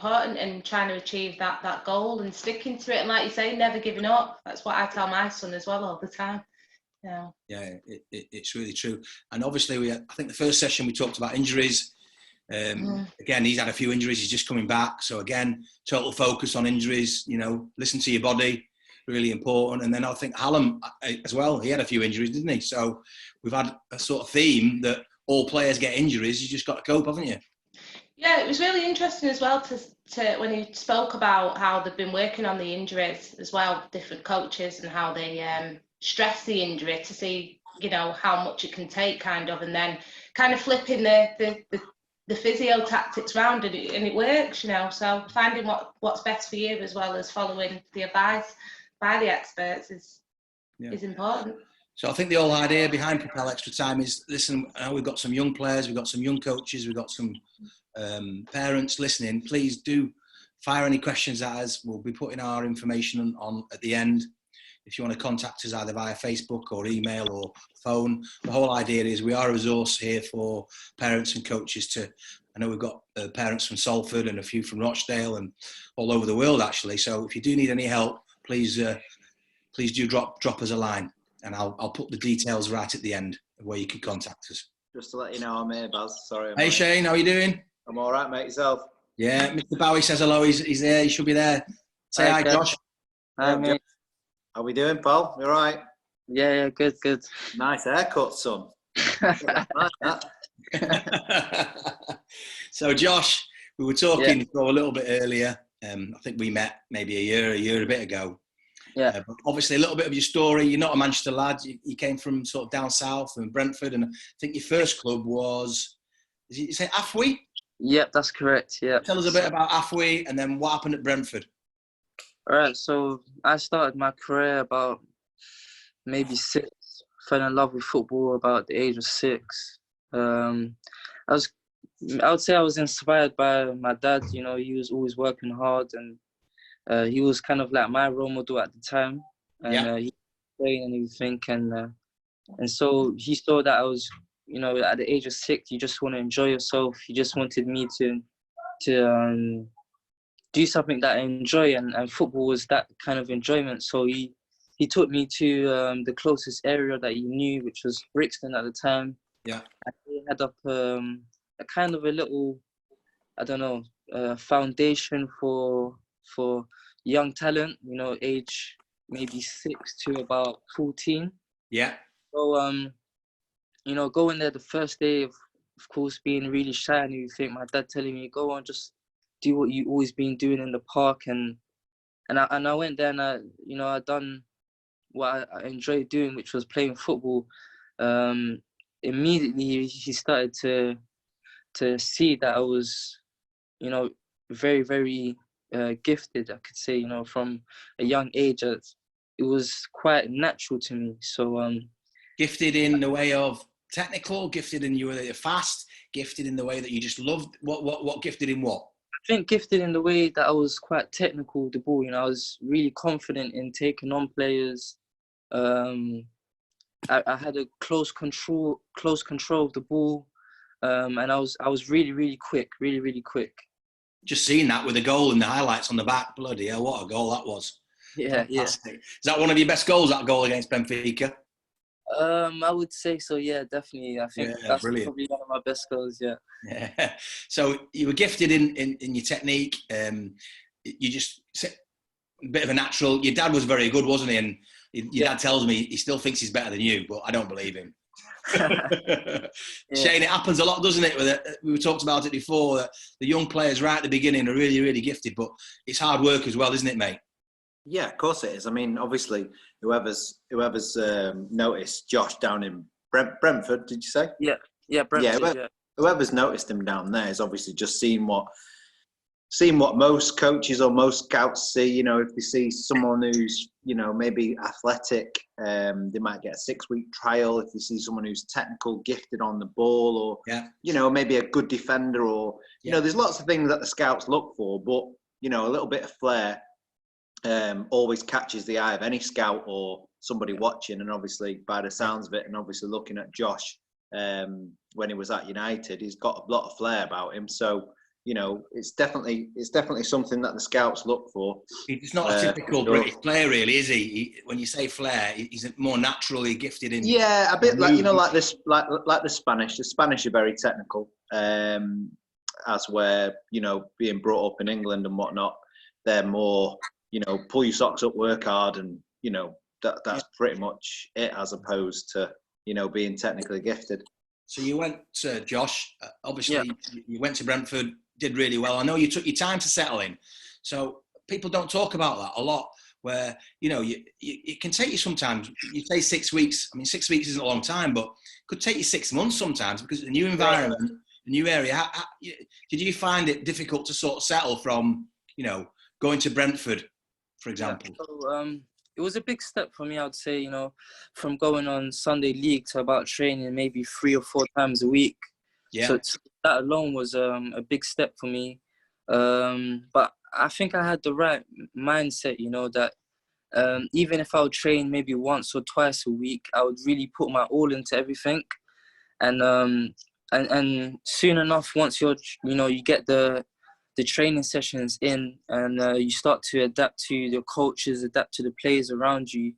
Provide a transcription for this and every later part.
important in trying to achieve that goal and sticking to it. And like you say, never giving up. That's what I tell my son as well all the time. Yeah, it's really true. And obviously, I think the first session we talked about injuries. Again, he's had a few injuries. He's just coming back. So again, total focus on injuries. Listen to your body. Really important. And then I think Hallam as well. He had a few injuries, didn't he? So we've had a sort of theme that all players get injuries. You just got to cope, haven't you? Yeah, it was really interesting as well to when he spoke about how they've been working on the injuries as well, different coaches, and how they stress the injury to see, how much it can take, kind of, and then kind of flipping the physio tactics round, and it works, So finding what's best for you, as well as following the advice by the experts, is important. So I think the whole idea behind Propel Extra Time is, listen, we've got some young players, we've got some young coaches, we've got some parents listening. Please do fire any questions at us. We'll be putting our information on at the end. If you want to contact us either via Facebook or email or phone, the whole idea is we are a resource here for parents and coaches I know we've got parents from Salford and a few from Rochdale and all over the world, actually. So if you do need any help, please do drop us a line, and I'll put the details right at the end of where you can contact us. Just to let you know, I'm here, Baz. Sorry. Hey, Shane, how are you doing? I'm all right, mate. Yourself? Yeah, Mr. Bowie says hello. He's there. He should be there. Say hi, Josh. Hi, mate. How we doing, Paul? You all right? Yeah, good. Nice haircut, son. So, Josh, we were talking a little bit earlier. I think we met maybe a year and a bit ago. Yeah. But obviously, a little bit of your story. You're not a Manchester lad. You came from sort of down south in Brentford, and I think your first club was, you say Afwi? Yep, that's correct. Yeah. Tell us a bit about Afwi, and then what happened at Brentford. All right, so I started my career about maybe 6. Fell in love with football about the age of 6. I would say I was inspired by my dad. He was always working hard, and he was kind of like my role model at the time. And he was playing and everything, and so he saw that I was, at the age of 6, you just want to enjoy yourself. He just wanted me to do something that I enjoy, and football was that kind of enjoyment. So he took me to the closest area that he knew, which was Brixton at the time. Yeah. And he had up a kind of a little, foundation for young talent, age maybe 6 to about 14. Yeah. So, going there the first day, of course, being really shy and everything, my dad telling me, go on, just do what you always been doing in the park. And I went there, and I done what I enjoyed doing, which was playing football. Immediately he started to see that I was, very, very gifted, I could say, from a young age. It was quite natural to me. So gifted in the way of technical, gifted in the way that you're fast, gifted in the way that you just loved. What gifted in what? I think gifted in the way that I was quite technical with the ball. I was really confident in taking on players. I had a close control of the ball, and I was really, really quick, really, really quick. Just seeing that with a goal and the highlights on the back, bloody hell, what a goal that was! Yeah, fantastic. Is that one of your best goals? That goal against Benfica? I would say so. Yeah, definitely. I think that's brilliant. Probably one of my best goals. Yeah. Yeah. So you were gifted in your technique. You just a bit of a natural. Your dad was very good, wasn't he? And your dad tells me he still thinks he's better than you, but I don't believe him. Shane, it happens a lot, doesn't it? We talked about it before. That the young players right at the beginning are really, really gifted, but it's hard work as well, isn't it, mate? Yeah, of course it is. I mean, obviously, whoever's noticed Josh down in Brentford, did you say? Yeah, Brentford. Whoever's noticed him down there is obviously just seen what most coaches or most scouts see. If they see someone who's maybe athletic, they might get a 6-week trial. If they see someone who's technical, gifted on the ball, or maybe a good defender, or there's lots of things that the scouts look for. But a little bit of flair always catches the eye of any scout or somebody watching. And obviously, by the sounds of it, and obviously looking at Josh when he was at United, he's got a lot of flair about him. So you know, it's definitely something that the scouts look for. He's not a typical British player, really, is he? When you say flair, he's more naturally gifted in. Yeah, a bit like, you know, like this, like the Spanish. The Spanish are very technical, as where, you know, being brought up in England and whatnot, they're more, you know, pull your socks up, work hard, and, you know, that's pretty much it, as opposed to, you know, being technically gifted. So you went, Josh, obviously you went to Brentford, did really well. I know you took your time to settle in. So people don't talk about that a lot, where, you know, it can take you sometimes, you say 6 weeks. I mean, 6 weeks isn't a long time, but it could take you 6 months sometimes, because a new environment, a new area. Did you find it difficult to sort of settle from, you know, going to Brentford, for example? Yeah. So, it was a big step for me, I would say, you know, from going on Sunday league to about training maybe 3 or 4 times a week. Yeah. So that alone was a big step for me. But I think I had the right mindset, you know, that even if I would train maybe once or twice a week, I would really put my all into everything. And soon enough, once you get the training sessions in, and you start to adapt to the coaches, adapt to the players around you,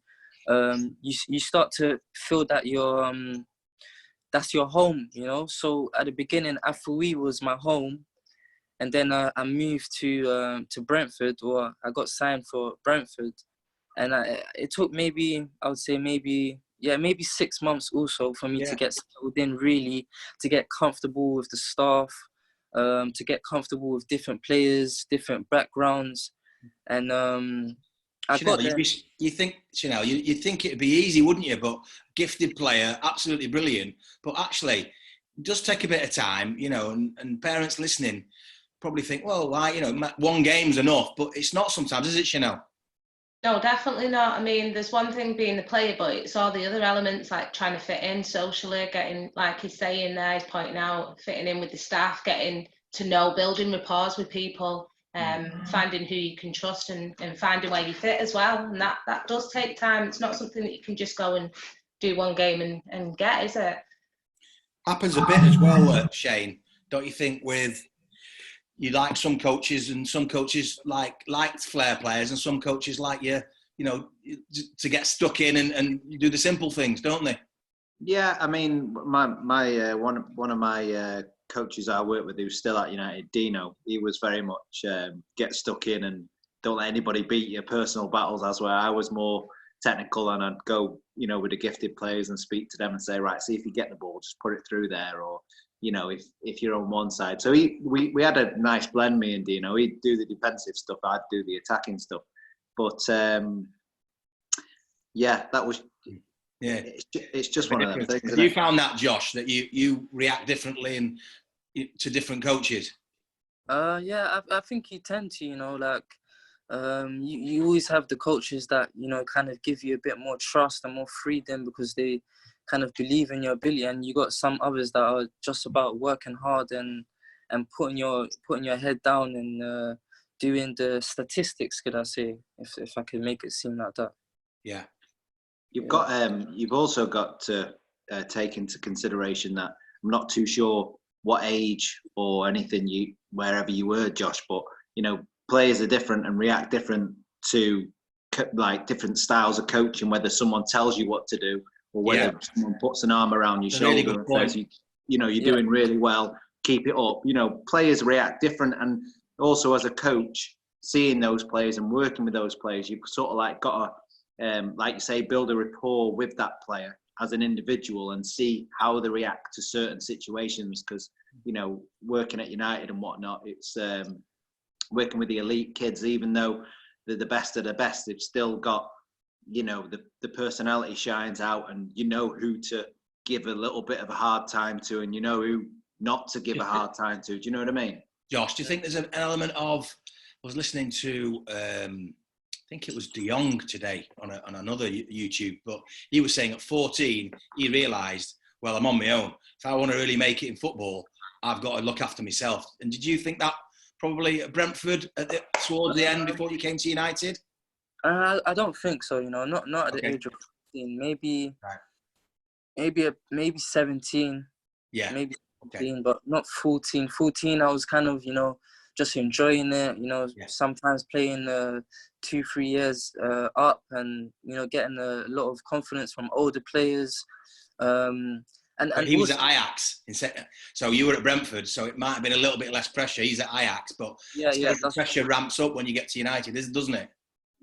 you start to feel that that's your home, you know. So at the beginning, Afui was my home, and then I moved to Brentford, or I got signed for Brentford, and it took maybe 6 months also for me to get settled in, really, to get comfortable with the staff, to get comfortable with different players, different backgrounds, and I Chanel, got there. you think, Chanel, you'd think it'd be easy, wouldn't you? But gifted player, absolutely brilliant. But actually, it does take a bit of time, you know, and parents listening probably think, well, why, you know, 1 game's enough. But it's not sometimes, is it, Chanel? No, definitely not. I mean, there's one thing being the player, but it's all the other elements, like trying to fit in socially, getting, like he's saying there, he's pointing out, fitting in with the staff, getting to know, building rapport with people, finding who you can trust, and finding where you fit as well. And that does take time. It's not something that you can just go and do 1 game and get, is it? Happens a bit as well, Shane, don't you think, with... You like some coaches, and some coaches like flair players, and some coaches like you know, to get stuck in and do the simple things, don't they? Yeah, I mean, my one of my coaches I work with, who's still at United, Dino, he was very much get stuck in and don't let anybody beat your personal battles. As where I was more technical, and I'd go, you know, with the gifted players and speak to them and say, right, see if you get the ball, just put it through there, or, you know, if you're on one side. So we had a nice blend, me and Dino. He'd do the defensive stuff, I'd do the attacking stuff. But yeah, that was... Yeah, it's just one of them things. Have you found that, Josh, that you react differently and to different coaches? Yeah, I think you tend to, you know, like, you always have the coaches that, you know, kind of give you a bit more trust and more freedom because they kind of believe in your ability, and you got some others that are just about working hard and putting your head down and doing the statistics, could I say, if I could make it seem like that. Yeah. You've also got to take into consideration that I'm not too sure what age or anything wherever you were, Josh, but, you know, players are different and react different to like different styles of coaching, whether someone tells you what to do or whether someone puts an arm around your shoulder and says, you know, you're doing really well, keep it up. You know, players react different, and also as a coach, seeing those players and working with those players, you've sort of like got to, like you say, build a rapport with that player as an individual and see how they react to certain situations. Because, you know, working at United and whatnot, it's working with the elite kids, even though they're the best of the best, they've still got, you know, the personality shines out, and you know who to give a little bit of a hard time to, and you know who not to give a hard time to. Do you know what I mean? Josh, do you think there's an element of... I was listening to, I think it was De Jong today on another YouTube, but he was saying at 14, he realised, well, I'm on my own. If I want to really make it in football, I've got to look after myself. And did you think that probably at Brentford towards the end before you came to United? I don't think so, you know, not at the age of 14, maybe 17, maybe 14, but not 14. 14, I was kind of, just enjoying it, sometimes playing 2-3 years up and, getting a lot of confidence from older players. And he was also, at Ajax, so you were at Brentford, so it might have been a little bit less pressure. He's at Ajax, but the pressure ramps up when you get to United, doesn't it?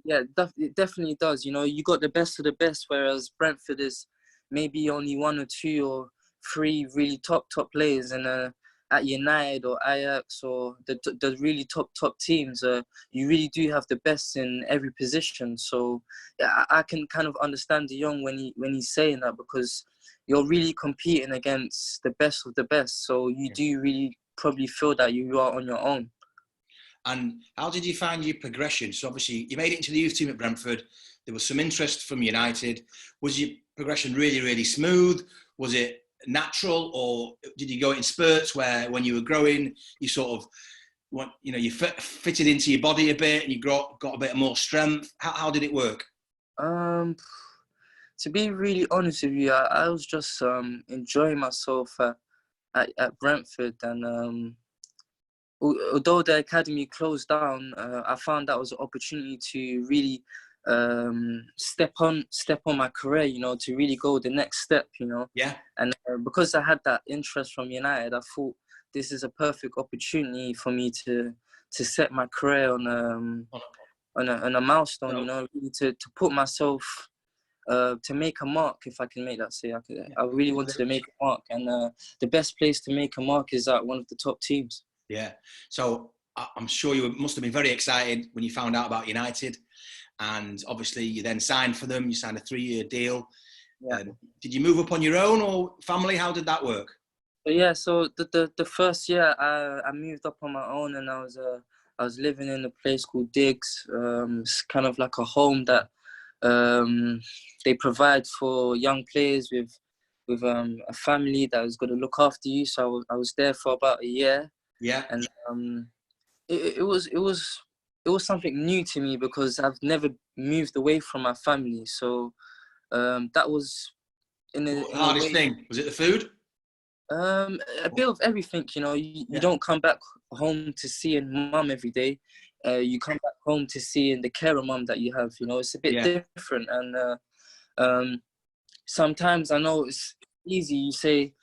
Yeah, it definitely does. You got the best of the best, whereas Brentford is maybe only 1 or 2 or 3 really top players, and at United or Ajax or the really top teams, you really do have the best in every position. So yeah, I can kind of understand De Jong when he's saying that, because you're really competing against the best of the best. So you do really probably feel that you are on your own. And how did you find your progression? So obviously you made it into the youth team at Brentford. There was some interest from United. Was your progression really, really smooth? Was it natural, or did you go in spurts where when you were growing, you sort of, you fitted into your body a bit and you got a bit more strength? How did it work? To be really honest with you, I was just enjoying myself at Brentford, and although the academy closed down, I found that was an opportunity to really step on my career, to really go the next step, Yeah. And because I had that interest from United, I thought this is a perfect opportunity for me to set my career on a milestone, really to put myself to make a mark, if I can make that say. I really wanted to make a mark, and the best place to make a mark is at one of the top teams. Yeah. So I'm sure you must have been very excited when you found out about United, and obviously you then signed for them. You signed a 3-year deal. Yeah. Did you move up on your own or family? How did that work? So the first year I moved up on my own, and I was living in a place called Diggs. It's kind of like a home that they provide for young players with a family that was going to look after you. So I was there for about a year. Yeah. And it was something new to me, because I've never moved away from my family. So that was the hardest thing. Was it the food? A bit of everything, you don't come back home to seeing mum every day. You come back home to seeing the carer mum that you have. It's a bit different, and sometimes I know it's easy. You say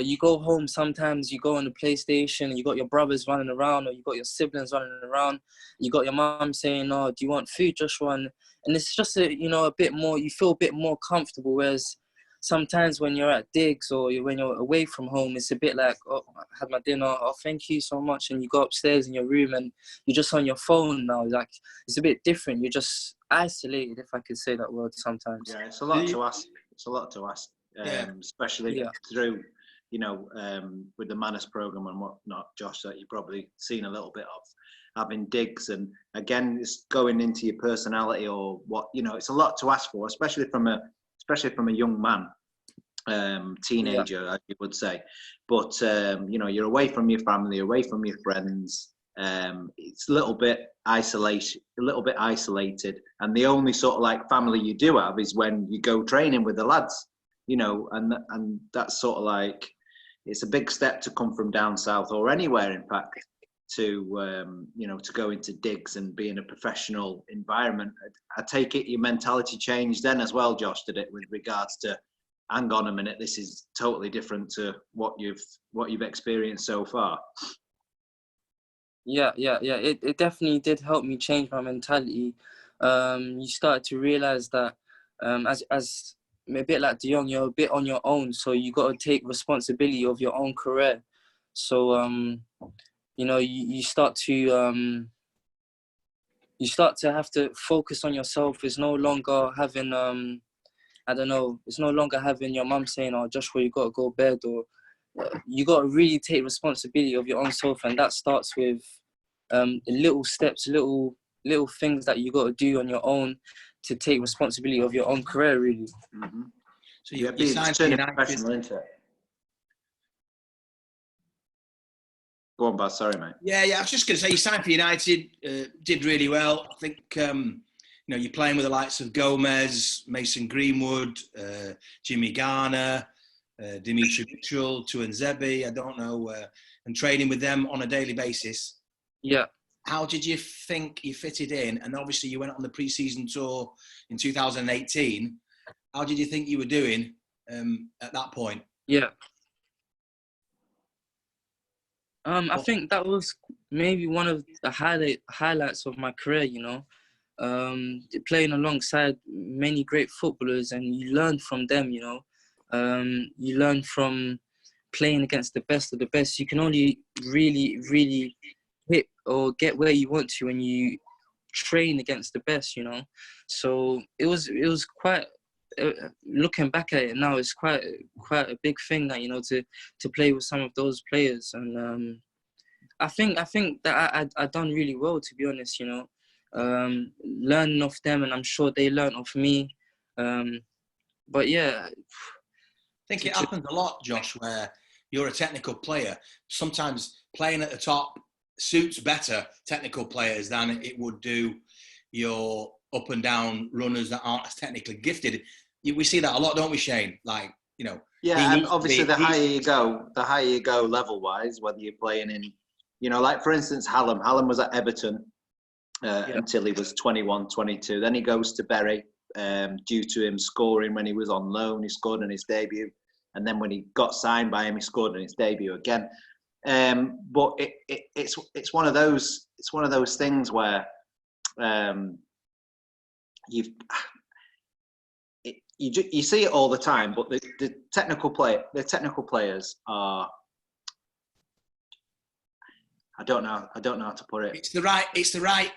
you go home. Sometimes you go on the PlayStation and you got your brothers running around, or you got your siblings running around. You got your mum saying, "Oh, do you want food, Joshua?" And it's just a bit more. You feel a bit more comfortable. Whereas sometimes when you're at digs or when you're away from home, it's a bit like, "Oh, I had my dinner. Oh, thank you so much." And you go upstairs in your room and you're just on your phone now. Like, it's a bit different. You're just isolated, if I could say that word sometimes. Yeah, it's a lot to ask. It's a lot to ask, especially through, with the Manners programme and whatnot, Josh, that you've probably seen a little bit of, having digs. And again, it's going into your personality or what, it's a lot to ask for, especially from a young man, teenager, as you would say. But, you're away from your family, away from your friends. It's a little bit isolated, and the only sort of like family you do have is when you go training with the lads, and that's sort of like, it's a big step to come from down south or anywhere, in fact, to to go into digs and be in a professional environment. I take it your mentality changed then as well, Josh, did it, with regards to, hang on a minute, this is totally different to what you've experienced so far? Yeah. It definitely did help me change my mentality. You start to realize that as a bit like De Jong, you're a bit on your own, so you got to take responsibility of your own career. So you start to have to focus on yourself. It's no longer having it's no longer having your mum saying, "Oh, Joshua, you got to go to bed," or you got to really take responsibility of your own self, and that starts with little steps, little things that you got to do on your own to take responsibility of your own career, really. Mm-hmm. So you signed for United. Go on, Baz. Sorry, mate. Yeah. I was just going to say, you signed for United, did really well. I think you're playing with the likes of Gomez, Mason Greenwood, Jimmy Garner. Dimitri Mitchell, Tuanzebe, I don't know, and training with them on a daily basis. Yeah. How did you think you fitted in? And obviously you went on the pre-season tour in 2018. How did you think you were doing at that point? Yeah. I think that was maybe one of the highlights of my career, you know. Playing alongside many great footballers, and you learn from them, you know. You learn from playing against the best of the best. You can only really, really hit or get where you want to when you train against the best, you know. So it was quite, looking back at it now, it's quite a big thing that, you know, to play with some of those players. And I think that I done really well, to be honest, you know. Learning off them, and I'm sure they learned off me. But yeah, I think it happens a lot, Josh, where you're a technical player. Sometimes playing at the top suits better technical players than it would do your up and down runners that aren't as technically gifted. We see that a lot, don't we, Shane? Like, you know. Yeah, and obviously the higher you go level-wise, whether you're playing in, you know, like for instance, Hallam was at Everton until he was 21, 22. Then he goes to Bury due to him scoring when he was on loan. He scored in his debut. And then when he got signed by him, he scored in his debut again. But it's one of those things where you see it all the time. But the technical players are, I don't know how to put it. It's the right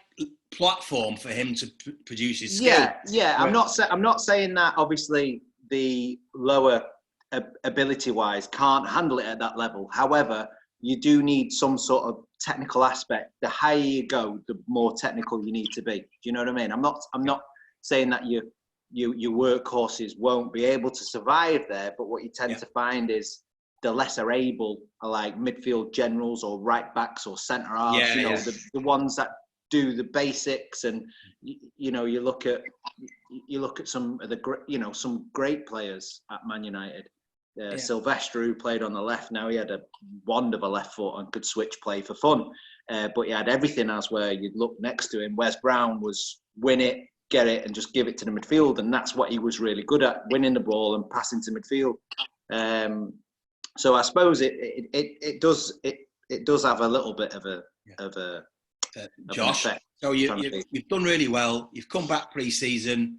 platform for him to produce his skill. Yeah. I'm not saying that obviously the lower ability-wise can't handle it at that level. However, you do need some sort of technical aspect. The higher you go, the more technical you need to be. Do you know what I mean? I'm not saying that your workhorses won't be able to survive there, but what you tend to find is the lesser able are like midfield generals or right backs or centre halves. The ones that do the basics. And you know, you look at some of the some great players at Man United. Sylvester, who played on the left, now he had a wand of a left foot and could switch play for fun. But he had everything else where you'd look next to him. Wes Brown was win it, get it, and just give it to the midfield, and that's what he was really good at: winning the ball and passing to midfield. So I suppose it does have a little bit of a Josh. So you've done really well. You've come back pre-season.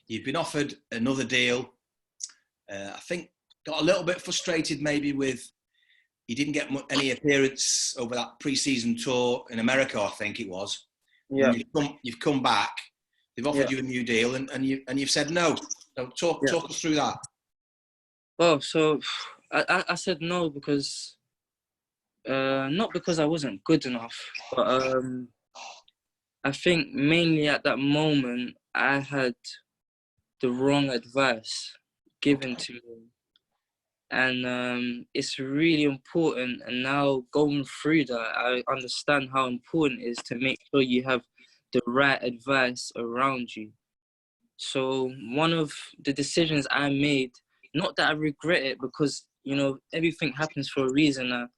You've been offered another deal. I think got a little bit frustrated maybe with you didn't get any appearance over that pre-season tour in America, I think it was. Yeah. You've come back. They've offered you a new deal, and you've said no. So talk us through that. Well, so I said no because not because I wasn't good enough, but I think mainly at that moment I had the wrong advice given to me. And it's really important, and now going through that, I understand how important it is to make sure you have the right advice around you. So one of the decisions I made, not that I regret it, because, you know, everything happens for a reason.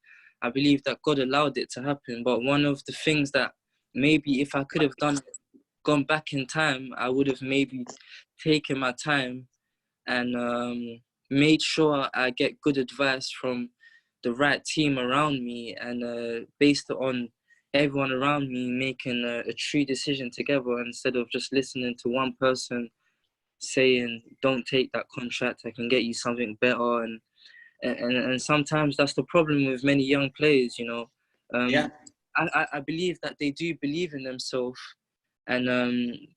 I believe that God allowed it to happen, but one of the things that maybe if I could have gone back in time, I would have maybe taken my time and made sure I get good advice from the right team around me, and based on everyone around me making a true decision together, instead of just listening to one person saying, don't take that contract, I can get you something better. And sometimes that's the problem with many young players, you know. I believe that they do believe in themselves, and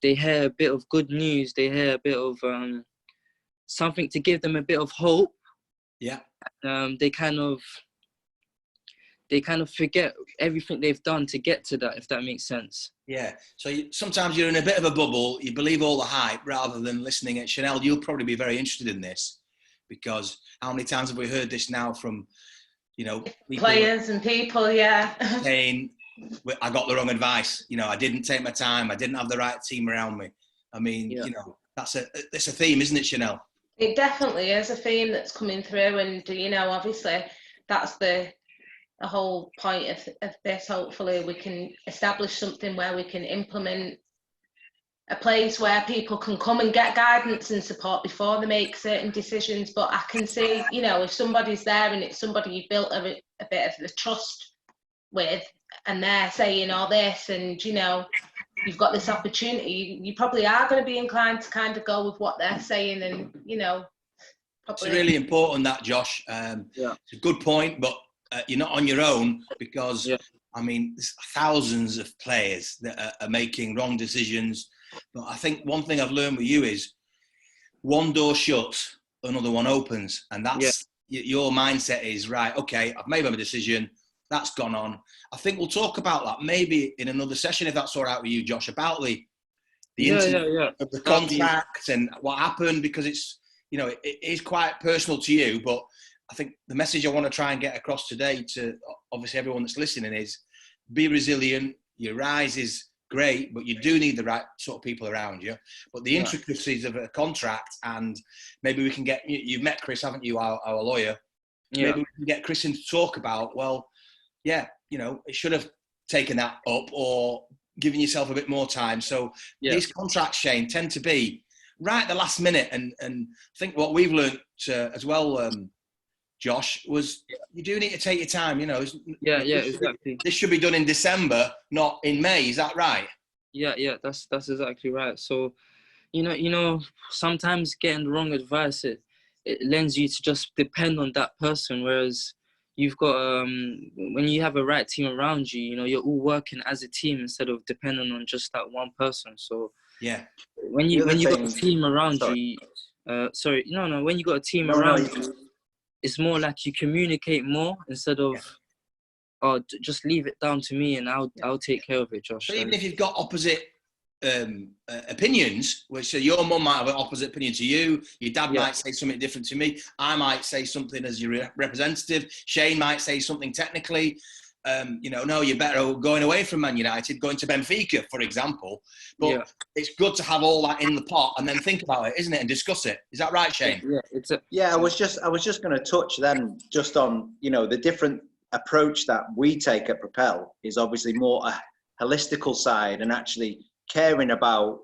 they hear a bit of good news, they hear a bit of something to give them a bit of hope. They kind of forget everything they've done to get to that, if that makes sense. So sometimes you're in a bit of a bubble, you believe all the hype rather than listening. At Chanel, you'll probably be very interested in this, because how many times have we heard this now from, you know, players and people, saying, I got the wrong advice, you know, I didn't take my time, I didn't have the right team around me. I mean, you know, it's a theme, isn't it, Chanel? It definitely is a theme that's coming through, and obviously that's the whole point of this. Hopefully we can establish something where we can implement a place where people can come and get guidance and support before they make certain decisions. But I can see, if somebody's there and it's somebody you built a bit of the trust with, and they're saying all this, and you've got this opportunity, you probably are going to be inclined to kind of go with what they're saying, and probably. It's really important, that, Josh. It's a good point, but you're not on your own, because I mean, there's thousands of players that are making wrong decisions. But I think one thing I've learned with you is one door shuts, another one opens, and that's your mindset is right. Okay, I've made my decision. That's gone on. I think we'll talk about that maybe in another session, if that's all right with you, Josh, about the of the contract and what happened, because it's it is quite personal to you. But I think the message I want to try and get across today to obviously everyone that's listening is be resilient. Your rise is great, but you do need the right sort of people around you. But the intricacies of a contract, and maybe we can get, you've met Chris, haven't you, our lawyer? Maybe we can get Chris in to talk about, well, it should have taken that up, or giving yourself a bit more time. So these contracts, Shane, tend to be right at the last minute. And I think what we've learned as well, Josh, was you do need to take your time. Exactly. This should be done in December, not in May. Is that right? Yeah, that's exactly right. So, sometimes getting the wrong advice, it lends you to just depend on that person. Whereas you've got when you have a right team around you, you're all working as a team instead of depending on just that one person. So when you got a team around you, when you got a team around you, it's more like you communicate more instead of just leave it down to me and I'll take care of it, Josh. But even if you've got opposite opinions, which your mum might have an opposite opinion to you, your dad might say something different to me, I might say something as your representative, Shane might say something technically, no, you're better going away from Man United, going to Benfica, for example. But it's good to have all that in the pot and then think about it, isn't it, and discuss it. Is that right, Shane? I was just going to touch then just on, the different approach that we take at Propel is obviously more a holistical side, and actually caring about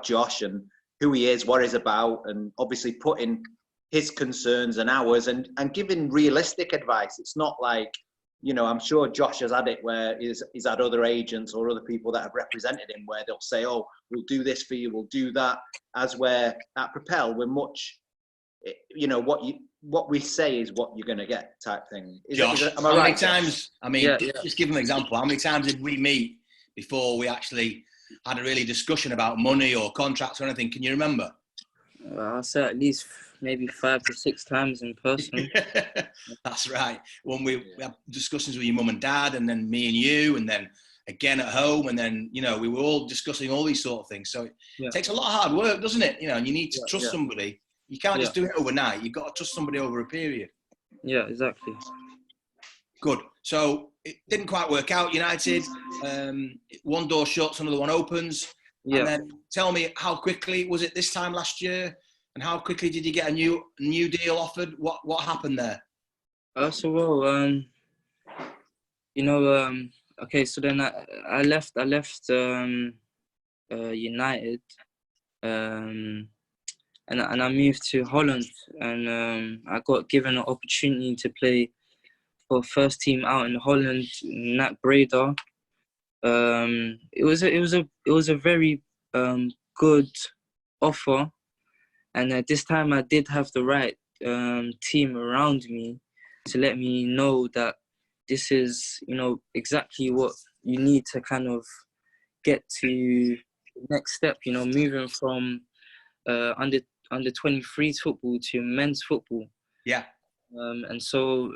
Josh and who he is, what he's about, and obviously putting his concerns and ours and giving realistic advice. It's not like, I'm sure Josh has had it where he's had other agents or other people that have represented him where they'll say, oh, we'll do this for you, we'll do that. As where at Propel, we're much, what we say is what you're going to get type thing. Josh, am I right? How many times, just give an example, how many times did we meet before we actually had a really discussion about money or contracts or anything? Can you remember? I'll say at least maybe 5 to 6 times in person. That's right. When we had discussions with your mum and dad, and then me and you, and then again at home, and then we were all discussing all these sort of things. So it takes a lot of hard work, doesn't it? And you need to trust somebody. You can't just do it overnight. You've got to trust somebody over a period. Yeah, exactly. Good. So it didn't quite work out, United. One door shuts, another one opens. And then tell me, how quickly was it this time last year? And how quickly did you get a new deal offered? What happened there? Okay, so then I left United, and I moved to Holland, and I got given an opportunity to play for first team out in Holland, NAC Breda. It was a very good offer, and this time I did have the right team around me to let me know that this is exactly what you need to kind of get to the next step, moving from under 23s football to men's football. And so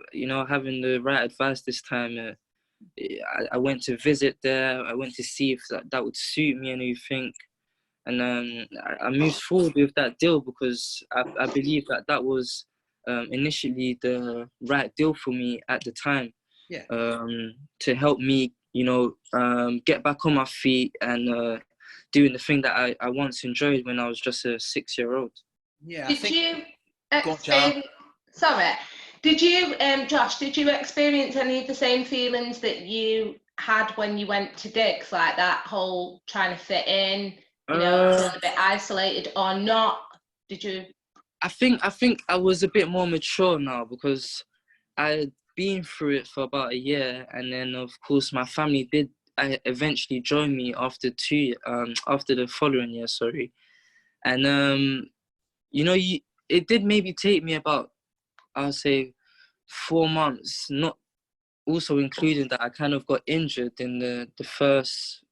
having the right advice this time, I went to visit there. I went to see if that would suit me and everything. And I moved forward with that deal because I believe that was initially the right deal for me at the time. To help me, get back on my feet and doing the thing that I once enjoyed when I was just a 6-year-old. Yeah, I Did think. you Go on, Charles. experience? Sorry, did you, Josh? Did you experience any of the same feelings that you had when you went to digs, like that whole trying to fit in, feeling a bit isolated, or not? Did you? I think I was a bit more mature now because I had been through it for about a year, and then of course my family did eventually join me after after the following year, sorry. And it did maybe take me about, I'll say, 4 months, not also including that I kind of got injured in the first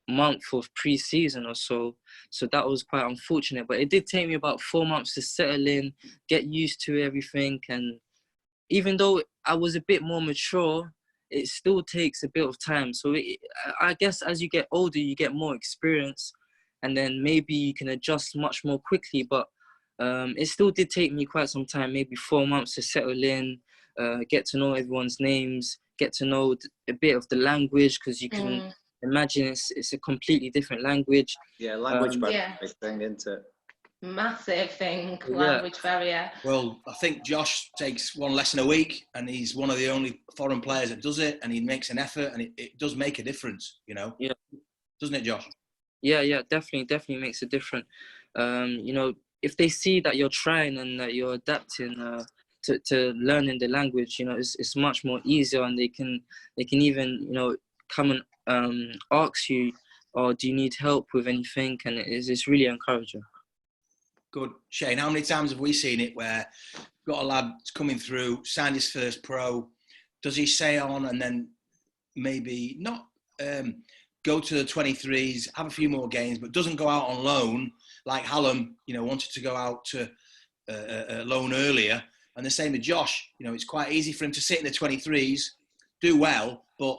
month of pre-season or so. So that was quite unfortunate. But it did take me about 4 months to settle in, get used to everything. And even though I was a bit more mature, it still takes a bit of time. So I guess as you get older, you get more experience, and then maybe you can adjust much more quickly. But it still did take me quite some time, maybe 4 months to settle in, get to know everyone's names, get to know a bit of the language, because you can imagine it's a completely different language. Yeah, language barrier thing, isn't it? Massive thing, Yeah. language barrier. Well, I think Josh takes one lesson a week, and he's one of the only foreign players that does it, and he makes an effort, and it does make a difference, Yeah. Doesn't it, Josh? Yeah, definitely makes a difference. If they see that you're trying and that you're adapting to learning the language, it's much more easier, and they can even, come and ask you, or do you need help with anything? And it's really encouraging. Good. Shane, how many times have we seen it where got a lad coming through, signed his first pro, does he stay on and then maybe not go to the 23s, have a few more games, but doesn't go out on loan like Hallam, wanted to go out to loan earlier. And the same with Josh, it's quite easy for him to sit in the 23s, do well, but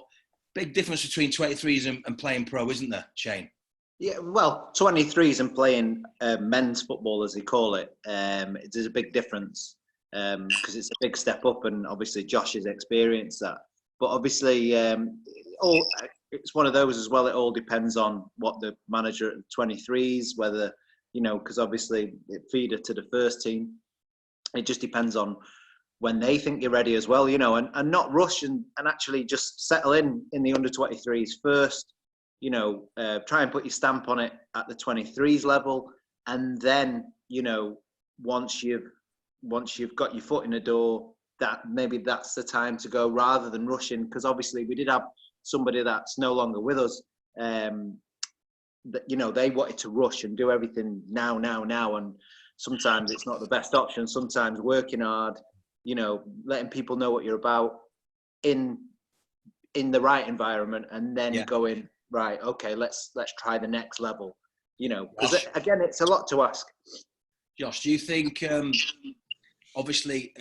big difference between 23s and playing pro, isn't there, Shane? Yeah, well, 23s and playing men's football, as they call it, there's a big difference because it's a big step up, and obviously Josh has experienced that. But obviously, it's one of those as well. It all depends on what the manager at the 23s, whether, because obviously it feeder to the first team. It just depends on when they think you're ready as well, and not rush and actually just settle in the under 23s first. Try and put your stamp on it at the 23s level, and then once you've got your foot in the door, that's the time to go, rather than rushing. Because obviously we did have somebody that's no longer with us, that they wanted to rush and do everything now, and sometimes it's not the best option. Sometimes working hard, letting people know what you're about in the right environment, and then going, right, okay, let's try the next level, because again, it's a lot to ask. Josh, do you think, obviously,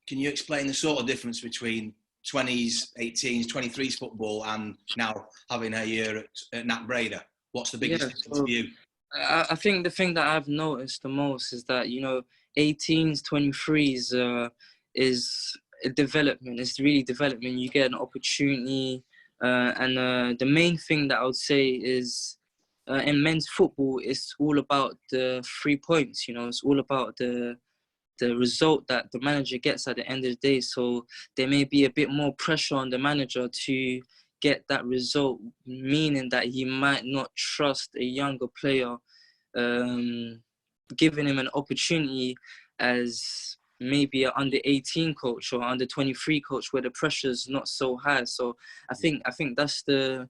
can you explain the sort of difference between 20s, 18s, 23s football and now having a year at NAC Breda? What's the biggest difference for you? I think the thing that I've noticed the most is that, 18s, 23s is a development. It's really development. You get an opportunity. And the main thing that I would say is in men's football, it's all about the 3 points. It's all about the result that the manager gets at the end of the day. So there may be a bit more pressure on the manager to get that result, meaning that he might not trust a younger player, giving him an opportunity as maybe an under 18 coach or under 23 coach, where the pressure's not so high. So I think that's the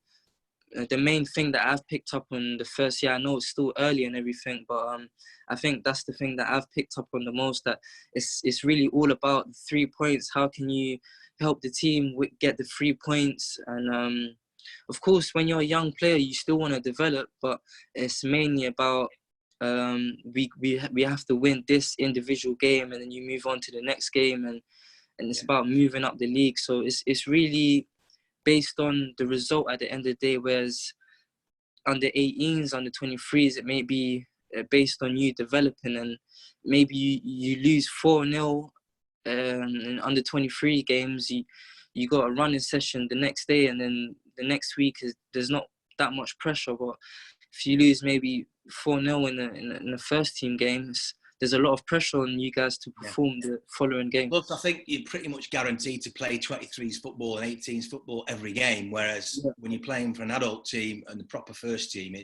main thing that I've picked up on the first year. I know it's still early and everything, but I think that's the thing that I've picked up on the most, that it's really all about the 3 points. How can you help the team get the 3 points? And of course, when you're a young player, you still want to develop, but it's mainly about we have to win this individual game, and then you move on to the next game, and it's about moving up the league. So it's really based on the result at the end of the day, whereas under 18s, under 23s, it may be based on you developing, and maybe you lose 4-0 in under 23 games. You got a running session the next day, and then the next week there's not that much pressure. But if you lose maybe 4-0 in the first team games, there's a lot of pressure on you guys to perform the following game. Look, I think you're pretty much guaranteed to play 23s football and 18s football every game, whereas when you're playing for an adult team and the proper first team,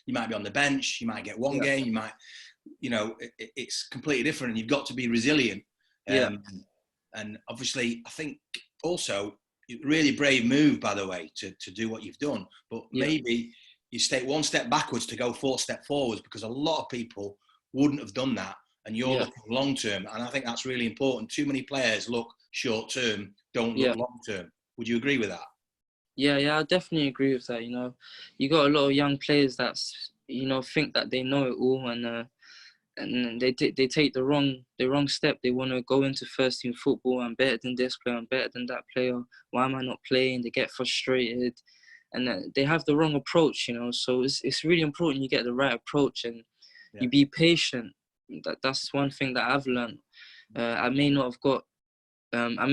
you might be on the bench, you might get one game, you might, it's completely different, and you've got to be resilient. And obviously, I think also, really brave move, by the way, to do what you've done, but maybe you take one step backwards to go 4 steps forwards, because a lot of people wouldn't have done that, and you're looking long term, and I think that's really important. Too many players look short term, don't look long term. Would you agree with that? Yeah, I definitely agree with that. You got a lot of young players that think that they know it all, and they take the wrong step. They want to go into first team football. I'm better than this player. I'm better than that player. Why am I not playing? They get frustrated, and they have the wrong approach. So it's really important you get the right approach, and you be patient. That's one thing that I've learned. I may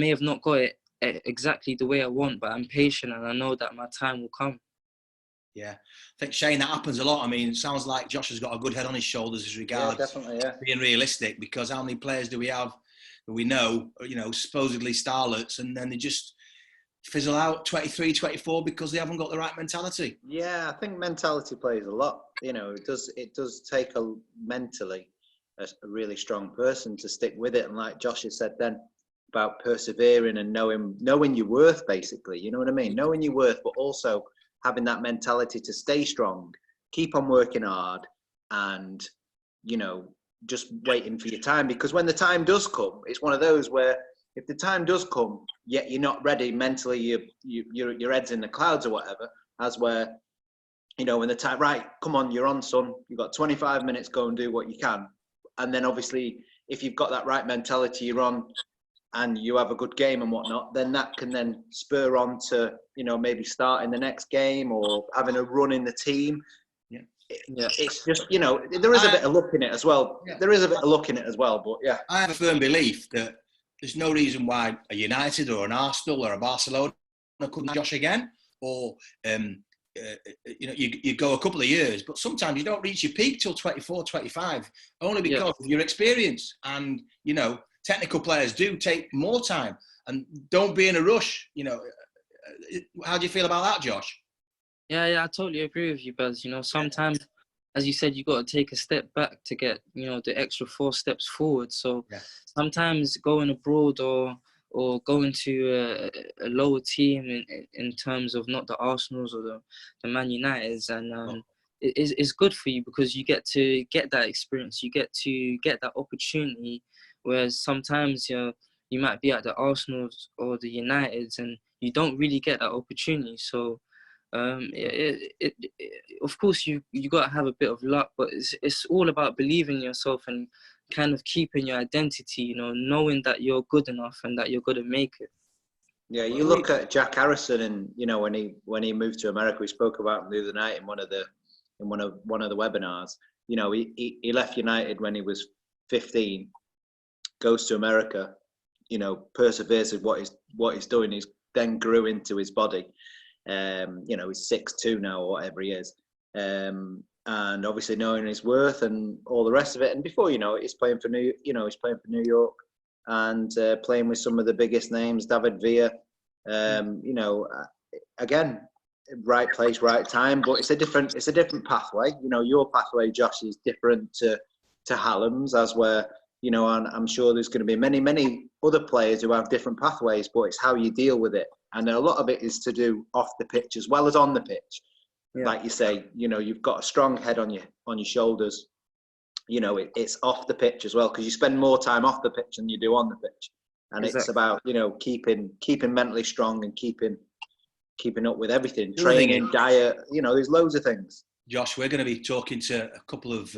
have not got it exactly the way I want, but I'm patient, and I know that my time will come. Yeah, I think, Shane, that happens a lot. I mean, it sounds like Josh has got a good head on his shoulders as regards being realistic, because how many players do we have that we know, supposedly starlets, and then they just fizzle out 23, 24 because they haven't got the right mentality? Yeah, I think mentality plays a lot. It does take mentally a really strong person to stick with it. And like Josh has said then about persevering and knowing your worth, basically, you know what I mean? Knowing your worth, but also having that mentality to stay strong, keep on working hard, and, just waiting for your time. Because when the time does come, it's one of those where if the time does come, yet you're not ready mentally, your head's in the clouds or whatever, as where, when the time, right, come on, you're on, son, you've got 25 minutes, go and do what you can. And then obviously, if you've got that right mentality, you're on, and you have a good game and whatnot, then that can then spur on to, maybe starting the next game or having a run in the team. It's just, there is a bit of luck in it as well. There is a bit of luck in it as well, but I have a firm belief that there's no reason why a United or an Arsenal or a Barcelona couldn't Josh again, or you go a couple of years, but sometimes you don't reach your peak till 24, 25, only because of your experience. And technical players do take more time, and don't be in a rush. How do you feel about that, Josh? Yeah, I totally agree with you, Baz. Sometimes, as you said, you got to take a step back to get, the extra 4 steps forward. So sometimes going abroad or going to a lower team in terms of not the Arsenals or the Man Uniteds, and it's good for you, because you get to get that experience. You get to get that opportunity. Whereas sometimes you might be at the Arsenals or the Uniteds and you don't really get that opportunity. So of course you got to have a bit of luck, but it's all about believing in yourself and kind of keeping your identity, knowing that you're good enough and that you're going to make it. Yeah, you look at Jack Harrison, and when he moved to America, we spoke about him the other night in one of the webinars. He left United when he was 15. Goes to America, perseveres with what he's doing. He's then grew into his body. He's 6'2" now or whatever he is, and obviously knowing his worth and all the rest of it. And before he's playing for New York, and playing with some of the biggest names, David Villa. Again, right place, right time, but it's a different pathway. Your pathway, Josh, is different to Hallam's, as where. And I'm sure there's going to be many other players who have different pathways, but it's how you deal with it. And a lot of it is to do off the pitch as well as on the pitch. Like you say, you've got a strong head on your shoulders. It's off the pitch as well, because you spend more time off the pitch than you do on the pitch. And it's about, keeping mentally strong and keeping up with everything, training, diet, there's loads of things. Josh, we're going to be talking to a couple of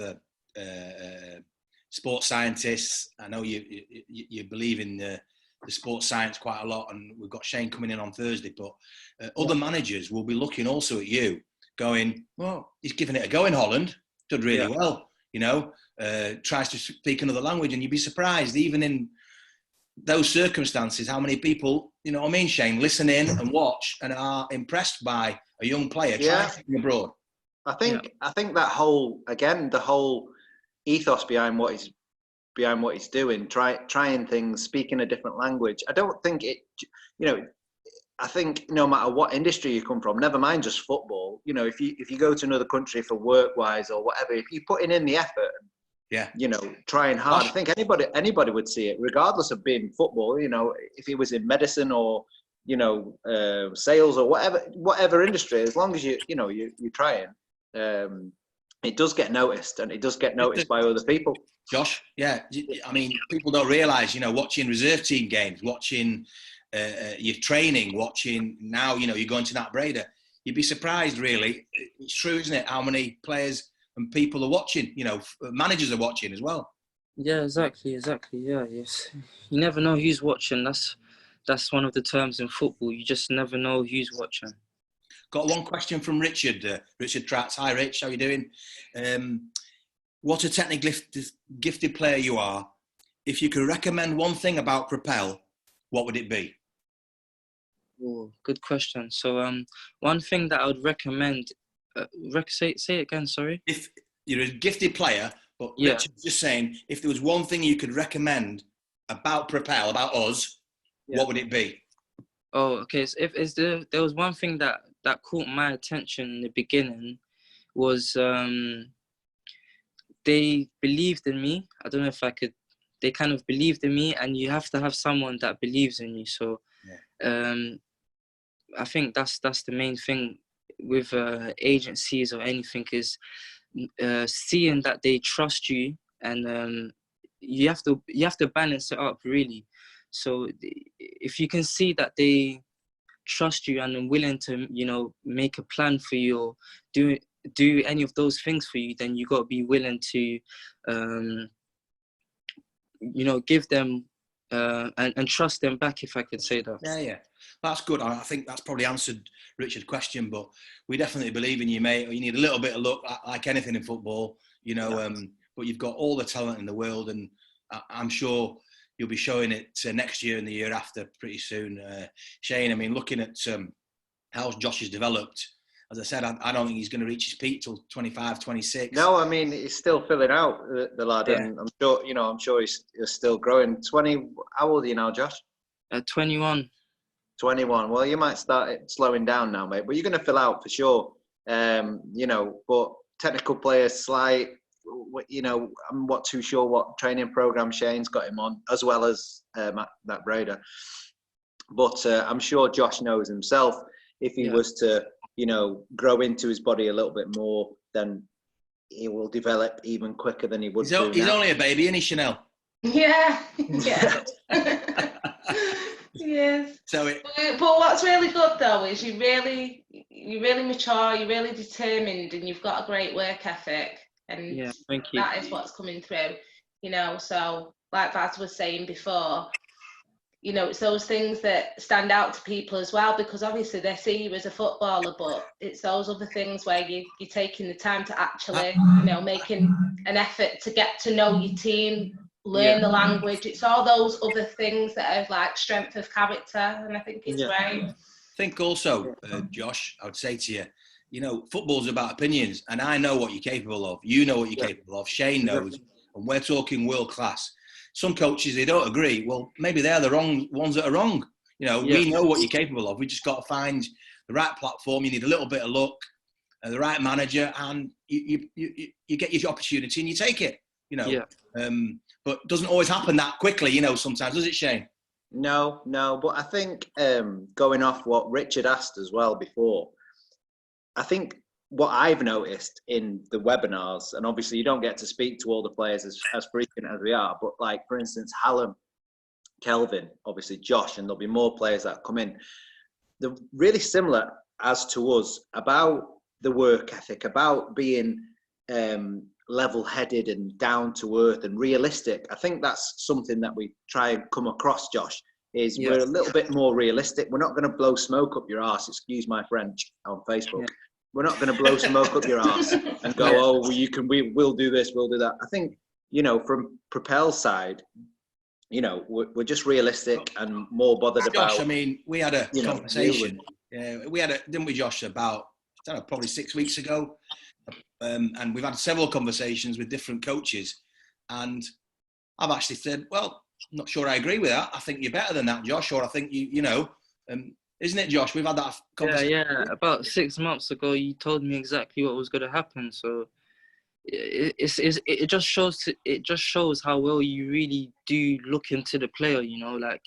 sports scientists. I know you believe in the sports science quite a lot, and we've got Shane coming in on Thursday, but other managers will be looking also at you going, well, he's giving it a go in Holland, did really well, tries to speak another language, and you'd be surprised, even in those circumstances, how many people, Shane, listen in and watch and are impressed by a young player trying to abroad. I think that the whole ethos behind what he's doing, trying things, speaking a different language. I don't think it, I think no matter what industry you come from, never mind just football, if you go to another country for work-wise or whatever, if you're putting in the effort, trying hard, I think anybody would see it, regardless of being football, if he was in medicine or, sales or whatever industry, as long as you're trying, it does get noticed, and it does get noticed by other people. Josh, I mean, people don't realise, watching reserve team games, watching your training, watching now, you're going to NAC Breda, you'd be surprised, really. It's true, isn't it, how many players and people are watching, managers are watching as well. Yeah, exactly, yeah, yes. You never know who's watching. That's one of the terms in football. You just never know who's watching. Got one question from Richard. Richard Tratz. Hi, Rich. How are you doing? What a technically gifted player you are. If you could recommend one thing about Propel, what would it be? Oh, good question. So, one thing that I would recommend. Say it again. Sorry. If you're a gifted player, but Richard's just saying, if there was one thing you could recommend about Propel, about us, what would it be? Oh, okay. So if there was one thing that caught my attention in the beginning, was they believed in me. I don't know if I could. They kind of believed in me, and you have to have someone that believes in you. So, I think that's the main thing with agencies or anything, is seeing that they trust you, and you have to balance it up, really. So if you can see that they trust you and are willing to, make a plan for you or do any of those things for you, then you got to be willing to, give them and trust them back, if I could say that. Yeah. That's good. I think that's probably answered Richard's question, but we definitely believe in you, mate. You need a little bit of luck, like anything in football, but you've got all the talent in the world, and I'm sure you'll be showing it next year and the year after pretty soon. Shane, I mean, looking at how Josh has developed, as I said, I don't think he's going to reach his peak till 25, 26. No, I mean, he's still filling out, the lad, and I'm sure he's still growing. 20, how old are you now, Josh? 21. 21. Well, you might start slowing down now, mate, but you're going to fill out for sure. But technical players, slight, I'm not too sure what training program Shane's got him on, as well as NAC Breda. But I'm sure Josh knows himself, if he was to, grow into his body a little bit more, then he will develop even quicker than he would do now. He's only a baby, isn't he, Chanel? Yeah. Yes. But what's really good though is you're really mature, you're really determined, and you've got a great work ethic, and thank you. That is what's coming through. So like Vaz was saying before, it's those things that stand out to people as well, because obviously they see you as a footballer, but it's those other things where you're taking the time to actually, making an effort to get to know your team, learn the language. It's all those other things that are like strength of character, and I think it's great. I think also, Josh, I would say to you, football's about opinions, and I know what you're capable of. You know what you're capable of. Shane knows, and we're talking world class. Some coaches, they don't agree. Well, maybe they're the wrong ones that are wrong. We know what you're capable of. We just got to find the right platform. You need a little bit of luck, the right manager, and you get your opportunity and you take it. But it doesn't always happen that quickly, sometimes, does it, Shane? No. But I think going off what Richard asked as well before, I think what I've noticed in the webinars, and obviously you don't get to speak to all the players as frequent as we are, but like, for instance, Hallam, Kelvin, obviously Josh, and there'll be more players that come in. They're really similar as to us about the work ethic, about being level-headed and down to earth and realistic. I think that's something that we try and come across, Josh, is we're a little bit more realistic. We're not going to blow smoke up your arse, excuse my French, on Facebook. We're not going to blow smoke up your arse and go, we'll do this, we'll do that. I think, from Propel's side, we're just realistic and more bothered about. Josh, I mean, we had a conversation. Didn't we, Josh, about don't know, probably 6 weeks ago. And we've had several conversations with different coaches. And I've actually said, well, I'm not sure I agree with that. I think you're better than that, Josh. Or I think, isn't it, Josh? We've had that conversation. Yeah. About 6 months ago, you told me exactly what was going to happen. So it just shows how well you really do look into the player. Like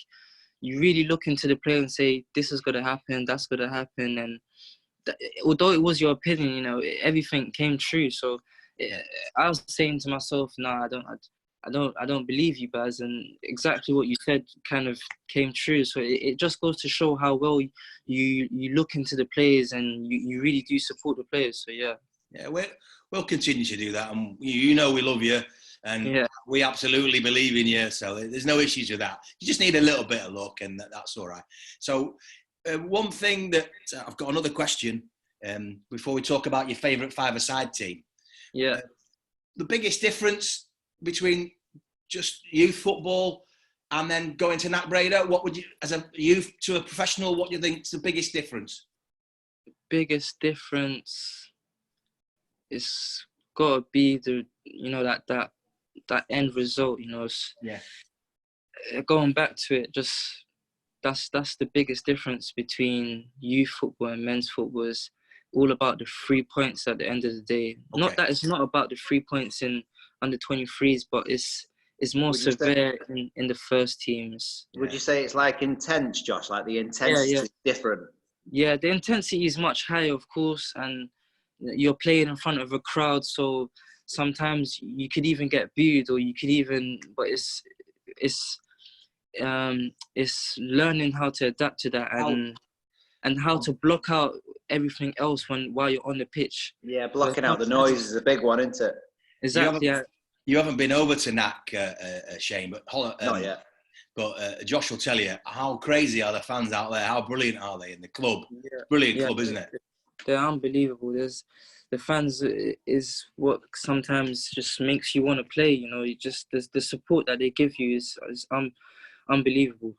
you really look into the player and say, this is going to happen, that's going to happen, and although it was your opinion, everything came true. So I was saying to myself, I don't believe you guys, and exactly what you said kind of came true. So it just goes to show how well you look into the players, and you really do support the players. So yeah, we'll continue to do that, and we love you, and we absolutely believe in you. So there's no issues with that. You just need a little bit of luck, and that's all right. So. One thing that I've got another question before we talk about your favourite five-a-side team. Yeah. The biggest difference between just youth football and then going to NAC Breda, what would you, as a youth to a professional, what do you think is the biggest difference? The biggest difference is got to be that end result. Going back to it, just. That's the biggest difference between youth football and men's football. Is all about the 3 points at the end of the day. Okay. Not that it's not about the 3 points in under 23s, but it's more severe in the first teams. Would you say it's like intense, Josh? Like the intensity is different? Yeah, the intensity is much higher, of course, and you're playing in front of a crowd, so sometimes you could even get booed, or you could even, but it's learning how to adapt to that and how to block out everything else while you're on the pitch. Yeah, blocking out the noise is a big one, isn't it? Exactly. You haven't been over to NAC, Shane, but not yet. But Josh will tell you, how crazy are the fans out there? How brilliant are they in the club? Yeah. Brilliant club, isn't it? They're unbelievable. The fans is what sometimes just makes you want to play. You just the support that they give you is unbelievable.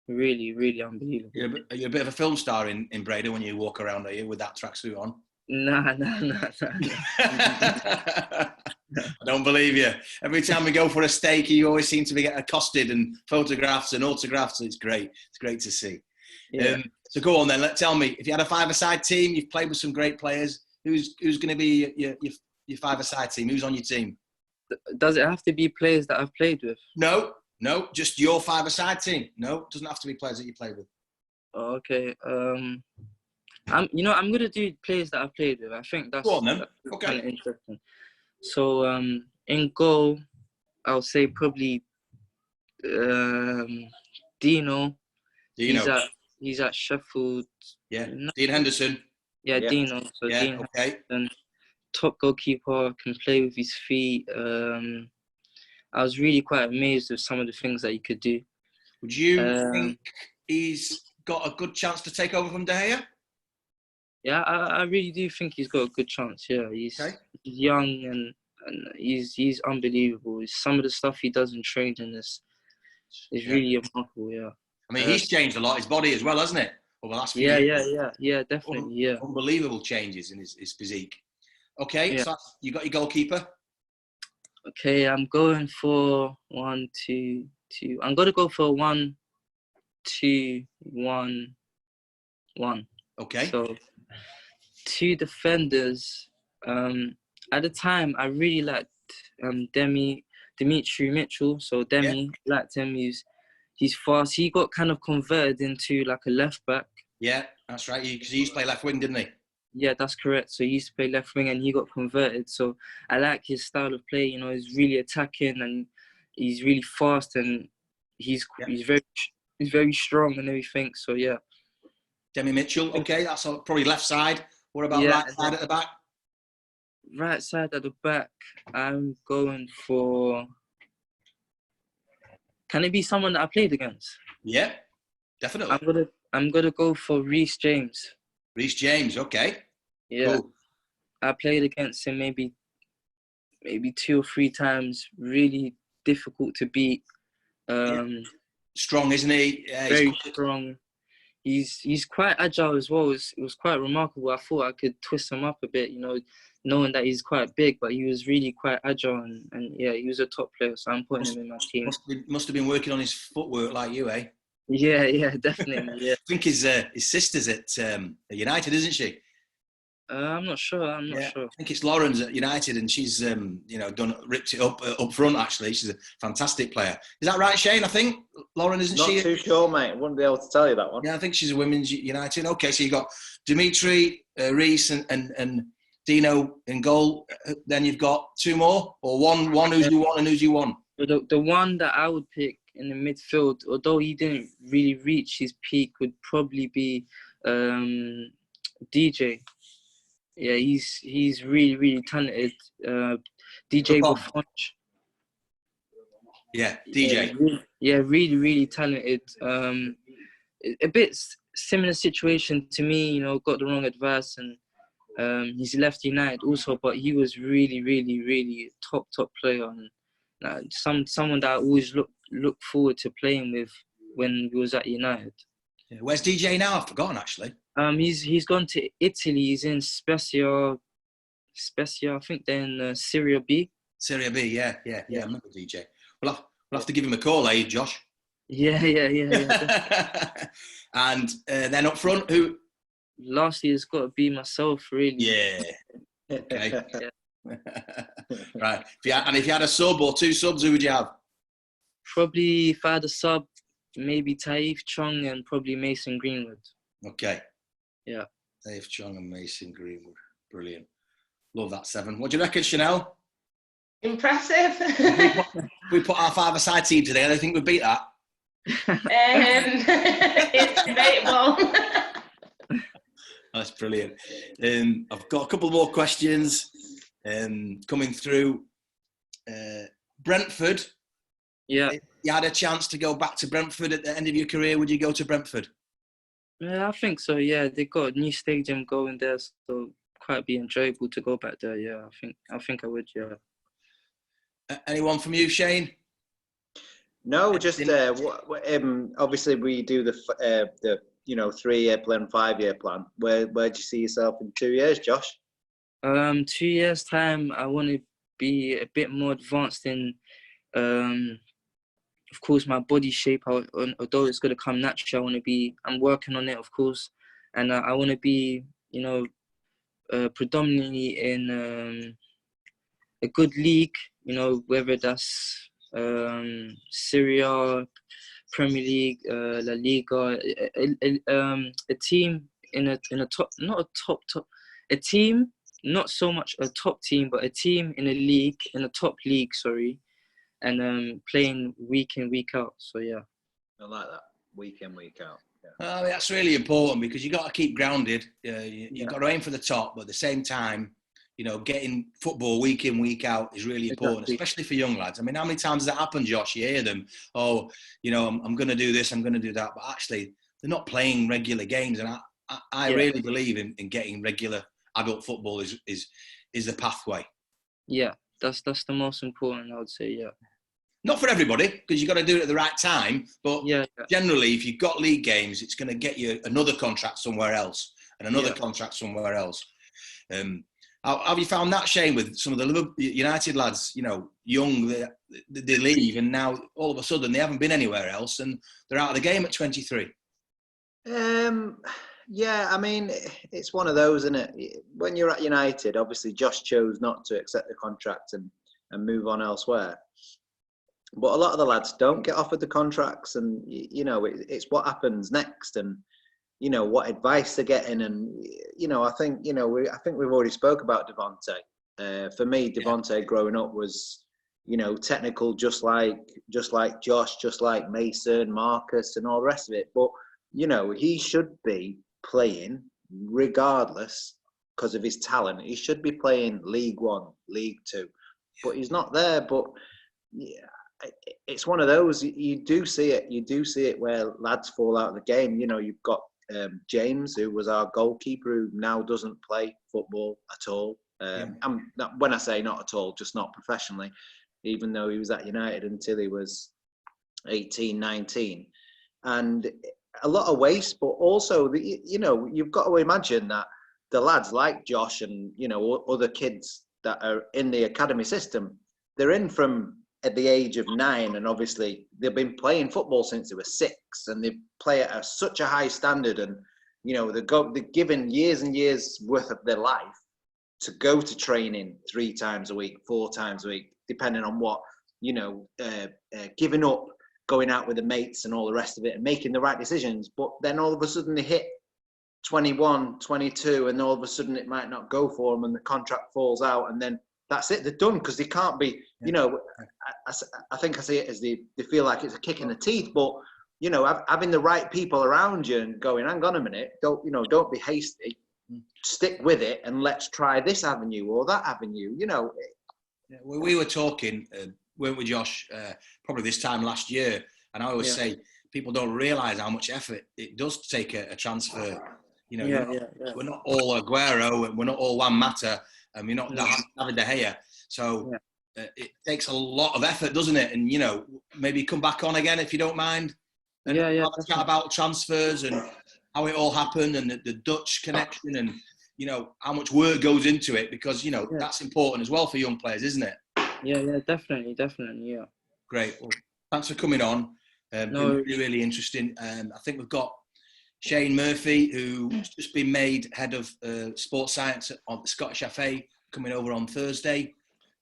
Really, really unbelievable. You're a bit of a film star in Breda when you walk around, are you, with that tracksuit on? Nah. I don't believe you. Every time we go for a steak, you always seem to be getting accosted and photographs and autographs. It's great. It's great to see. Yeah. So go on then. Tell me, if you had a five-a-side team, you've played with some great players. Who's going to be your five-a-side team? Who's on your team? Does it have to be players that I've played with? No, just your five-a-side team. No, it doesn't have to be players that you played with. Okay. I'm gonna do players that I've played with. I think that's kind of interesting. So in goal, I'll say probably Dino. He's at Sheffield. Yeah. Dean Henderson. Yeah, Dino. So yeah, Dean okay. Henderson, top goalkeeper, can play with his feet. I was really quite amazed with some of the things that he could do. Would you think he's got a good chance to take over from De Gea? Yeah, I really do think he's got a good chance. Yeah, he's young and he's unbelievable. Some of the stuff he does in training is really remarkable. Yeah. I mean, he's changed a lot. His body as well, hasn't it? Over the last few years. Yeah, definitely. Yeah. Unbelievable changes in his physique. Okay, so you got your goalkeeper. Okay, I'm going for 1, 2, 2. I'm gonna go for 1, 2, 1, 1. Okay. So 2 defenders. At the time, I really liked Dimitri Mitchell. So Demi, liked him. He's fast. He got kind of converted into like a left back. Yeah, that's right. Because he used to play left wing, didn't he? Yeah, that's correct. So he used to play left wing and he got converted. So I like his style of play. He's really attacking and he's really fast and he's very strong and everything. So yeah. Demi Mitchell. Okay, that's probably left side. What about right side at the back? Right side at the back, I'm going for. Can it be someone that I played against? Yeah, definitely. I'm gonna go for Reece James. Reece James, okay. Yeah, cool. I played against him maybe 2 or 3 times. Really difficult to beat. Strong, isn't he? Yeah, very strong. he's quite agile as well. It was quite remarkable. I thought I could twist him up a bit, knowing that he's quite big, but he was really quite agile and yeah, he was a top player. So I'm putting him in my team. Must have been working on his footwork like you, eh? Yeah, definitely. Yeah. I think his sister's at United, isn't she? I'm not sure. I'm not sure. I think it's Lauren's at United, and she's ripped it up front. Actually, she's a fantastic player. Is that right, Shane? I think Lauren, isn't she? Not too sure, mate. Wouldn't be able to tell you that one. Yeah, I think she's a women's United. Okay, so you got Dimitri, Reese, and Dino in goal. Then you've got two more, or one who's you want and who's you want. The one that I would pick in the midfield, although he didn't really reach his peak, would probably be DJ. Yeah, he's really, really talented. DJ Buffon. Yeah, DJ. Yeah, really, really talented. A bit similar situation to me, got the wrong advice and he's left United also, but he was really, really, really top player and someone that I always look forward to playing with when he was at United. Yeah. Where's DJ now? I've forgotten actually. He's gone to Italy. He's in Spezia. I think they're in Serie B. Serie B, yeah. I remember DJ. We'll have to give him a call, eh, Josh? Yeah. And then up front, who? Lastly, it's got to be myself, really. Yeah. Okay. Right. If you had a sub or two subs, who would you have? Probably if I had a sub, maybe Taif Chong and probably Mason Greenwood. Okay. Yeah. Taif Chong and Mason Greenwood. Brilliant. Love that seven. What do you reckon, Chanel? Impressive. we put our five-a-side team today, and I think we beat that. It's debatable. That's brilliant. I've got a couple more questions coming through. Brentford. Yeah. If you had a chance to go back to Brentford at the end of your career, would you go to Brentford? Yeah, I think so. Yeah, they got a new stadium going there, so quite be enjoyable to go back there. Yeah, I think I would. Yeah. Anyone from you, Shane? No, just obviously we do the 3-year plan, 5-year plan. Where do you see yourself in 2 years, Josh? 2 years time, I want to be a bit more advanced in, of course, my body shape. Although it's going to come naturally, I'm working on it, of course, and I want to be, predominantly in a good league. Whether that's Syria, Premier League, La Liga, a team in a top, not a top, a team, not so much a top team, but a team in a top league, and playing week in, week out. So yeah. I like that, week in, week out. Yeah. That's really important because you've got to keep grounded. You've got to aim for the top, but at the same time, getting football week in, week out is really important, especially for young lads. I mean, how many times has that happened, Josh? You hear them, I'm going to do this, I'm going to do that. But actually, they're not playing regular games. And I really believe in getting regular adult football is the pathway. Yeah, that's the most important, I would say, yeah. Not for everybody, because you've got to do it at the right time. But generally, if you've got league games, it's going to get you another contract somewhere else and another contract somewhere else. How have you found that, Shane, with some of the Liverpool United lads, young, they leave and now all of a sudden they haven't been anywhere else and they're out of the game at 23? Yeah, I mean, it's one of those, isn't it? When you're at United, obviously Josh chose not to accept the contract and move on elsewhere. But a lot of the lads don't get offered the contracts and, it's what happens next and, what advice they're getting. And, I think we've already spoke about Devontae. For me, Devontae growing up was, technical, just like Josh, just like Mason, Marcus and all the rest of it. But, he should be playing regardless because of his talent. He should be playing League One, League Two, but he's not there. But yeah, it's one of those, you do see it where lads fall out of the game. You've got James, who was our goalkeeper, who now doesn't play football at all. When I say not at all, just not professionally, even though he was at United until he was 18, 19. And a lot of waste, but also you've got to imagine that the lads like Josh and other kids that are in the academy system, they're in from at the age of 9, and obviously they've been playing football since they were 6, and they play at such a high standard, and they're given years and years worth of their life to go to training 3 times a week, 4 times a week, depending on what, giving up going out with the mates and all the rest of it and making the right decisions. But then all of a sudden they hit 21, 22, and all of a sudden it might not go for them and the contract falls out, and then that's it, they're done, because they can't be, I think I see it as they feel like it's a kick in the teeth, but, having the right people around you and going, hang on a minute, don't be hasty, stick with it, and let's try this avenue or that avenue, Yeah, we were talking, weren't we, Josh, probably this time last year, and I always say people don't realise how much effort it does to take a transfer. We're not all Aguero, and we're not all Juan Mata, and we're not David De Gea. So it takes a lot of effort, doesn't it? And, maybe come back on again if you don't mind. And chat about transfers and how it all happened, and the Dutch connection, and, how much work goes into it, because, that's important as well for young players, isn't it? Yeah, definitely, yeah. Great. Well, thanks for coming on. Really, really interesting. I think we've got Shane Murphy, who's just been made head of sports science on the Scottish FA, coming over on Thursday,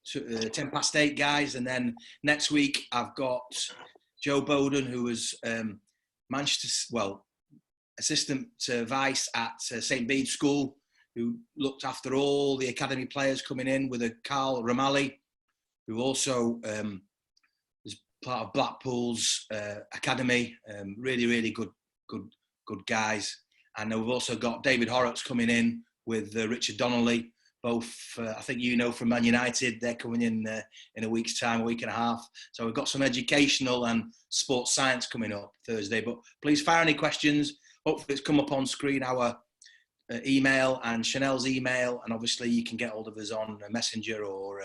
8:10, guys. And then next week, I've got Joe Bowden, who was assistant vice at St. Bede's School, who looked after all the academy players coming in, with a Carl Romali, who also is part of Blackpool's academy. Really, really good guys. And we've also got David Horrocks coming in with Richard Donnelly, both, I think from Man United. They're coming in a week's time, a week and a half. So we've got some educational and sports science coming up Thursday. But please fire any questions. Hopefully it's come up on screen, our email and Chanel's email. And obviously you can get hold of us on Messenger or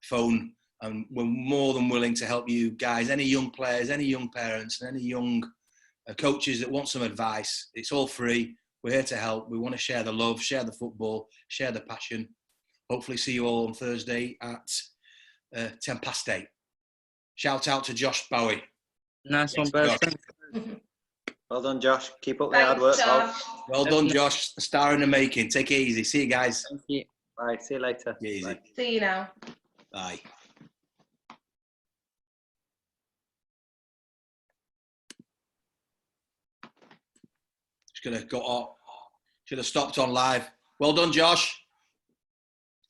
phone. And we're more than willing to help you guys, any young players, any young parents, and any young coaches that want some advice. It's all free. We're here to help. We want to share the love, share the football, share the passion. Hopefully see you all on Thursday at 8:10. Shout out to Josh Bohui. Nice one, Baz. Well done, Josh. Keep up the hard work, Josh. Well done, Josh. A star in the making. Take it easy. See you guys. Thank you. Bye. See you later. Easy. Bye. See you now. Bye. Just gonna go off. Should have stopped on live. Well done, Josh.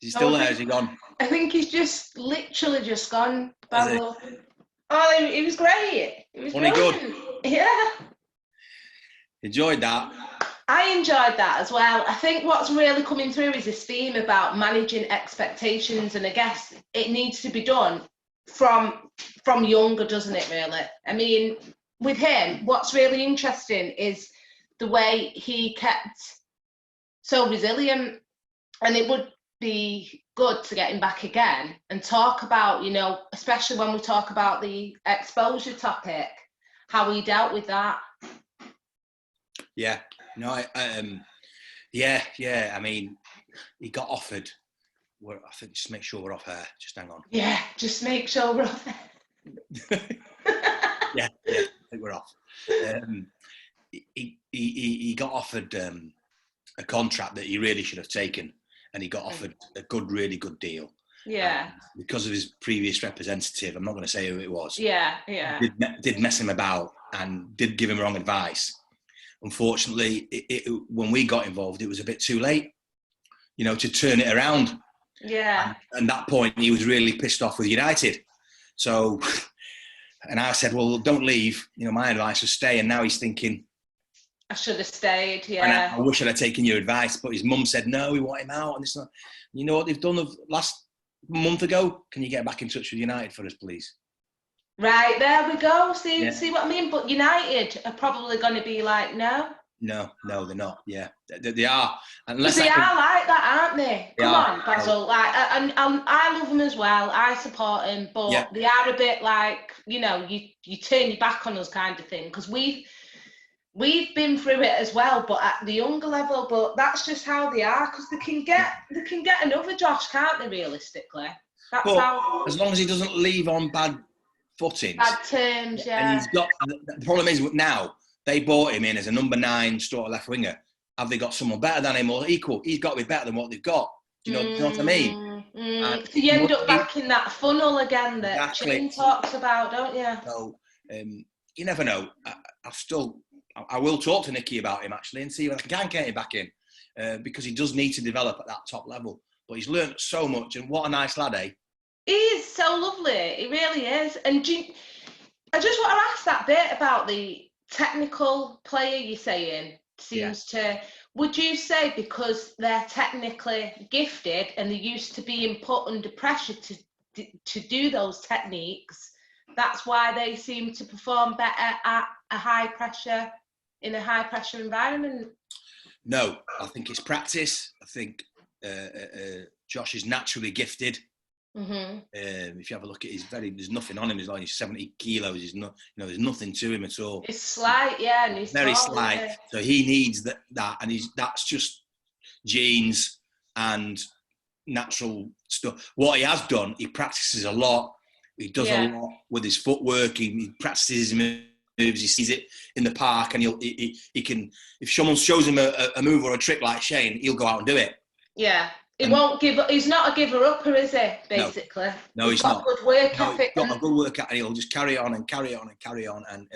Is he still there? Is he gone? I think he's just literally just gone. Oh, it was great. It was Only good. Yeah. Enjoyed that. I enjoyed that as well. I think what's really coming through is this theme about managing expectations, and I guess it needs to be done from younger, doesn't it, really? I mean, with him, what's really interesting is the way he kept so resilient, and it would be good to get him back again and talk about, especially when we talk about the exposure topic, how he dealt with that. Yeah, no, I mean, he got offered. I think just make sure we're off air. Just hang on. Yeah, just make sure we're off air. yeah, I think we're off. He got offered a contract that he really should have taken, and he got offered a really good deal. Yeah. Because of his previous representative, I'm not going to say who it was. Yeah. Did mess him about and did give him wrong advice. Unfortunately, when we got involved, it was a bit too late, to turn it around. Yeah. And at that point, he was really pissed off with United. So, and I said, well, don't leave. My advice was stay. And now he's thinking, I should have stayed, yeah. And I wish I'd have taken your advice, but his mum said, no, we want him out. And it's not, you know what they've done last month ago? Can you get back in touch with United for us, please? Right, there we go. See what I mean? But United are probably going to be like, no. No, they're not. Yeah, they are. Unless they are like that, aren't they? Come on, Basil. Like, and I love them as well. I support them, but they are a bit like, you turn your back on us kind of thing. Because we've been through it as well, but at the younger level. But that's just how they are, because they can get another Josh, can't they? Realistically, that's But how. as long as he doesn't leave on bad footings. Bad terms, yeah. And he's got the problem is now they bought him in as a number 9 sort of left winger. Have they got someone better than him or equal? He's got to be better than what they've got. Do you know what I mean? So you end up back in that funnel again that Shane talks about, don't you? So you never know. I will talk to Nicky about him actually and see if I can get him back in because he does need to develop at that top level. But he's learnt so much, and what a nice lad, eh? He is so lovely. He really is. And I just want to ask that bit about the technical player you're saying seems to. Would you say because they're technically gifted and they're used to being put under pressure to do those techniques, that's why they seem to perform better at a high pressure environment? No, I think it's practice. I think Josh is naturally gifted. If you have a look at there's nothing on him. He's only 70 kilos. He's not, there's nothing to him at all. It's slight, yeah, and he's very tall, slight. yeah. So he needs that, and that's just genes and natural stuff. What he has done, he practices a lot. He does a lot with his footwork. He practices his moves. He sees it in the park, and he can. If someone shows him a move or a trick like Shane, he'll go out and do it. Yeah. He won't give up. He's not a giver-upper, is he, basically? No, he's not. He's got a good work ethic. He's got a good work ethic, and he'll just carry on and carry on and carry on. And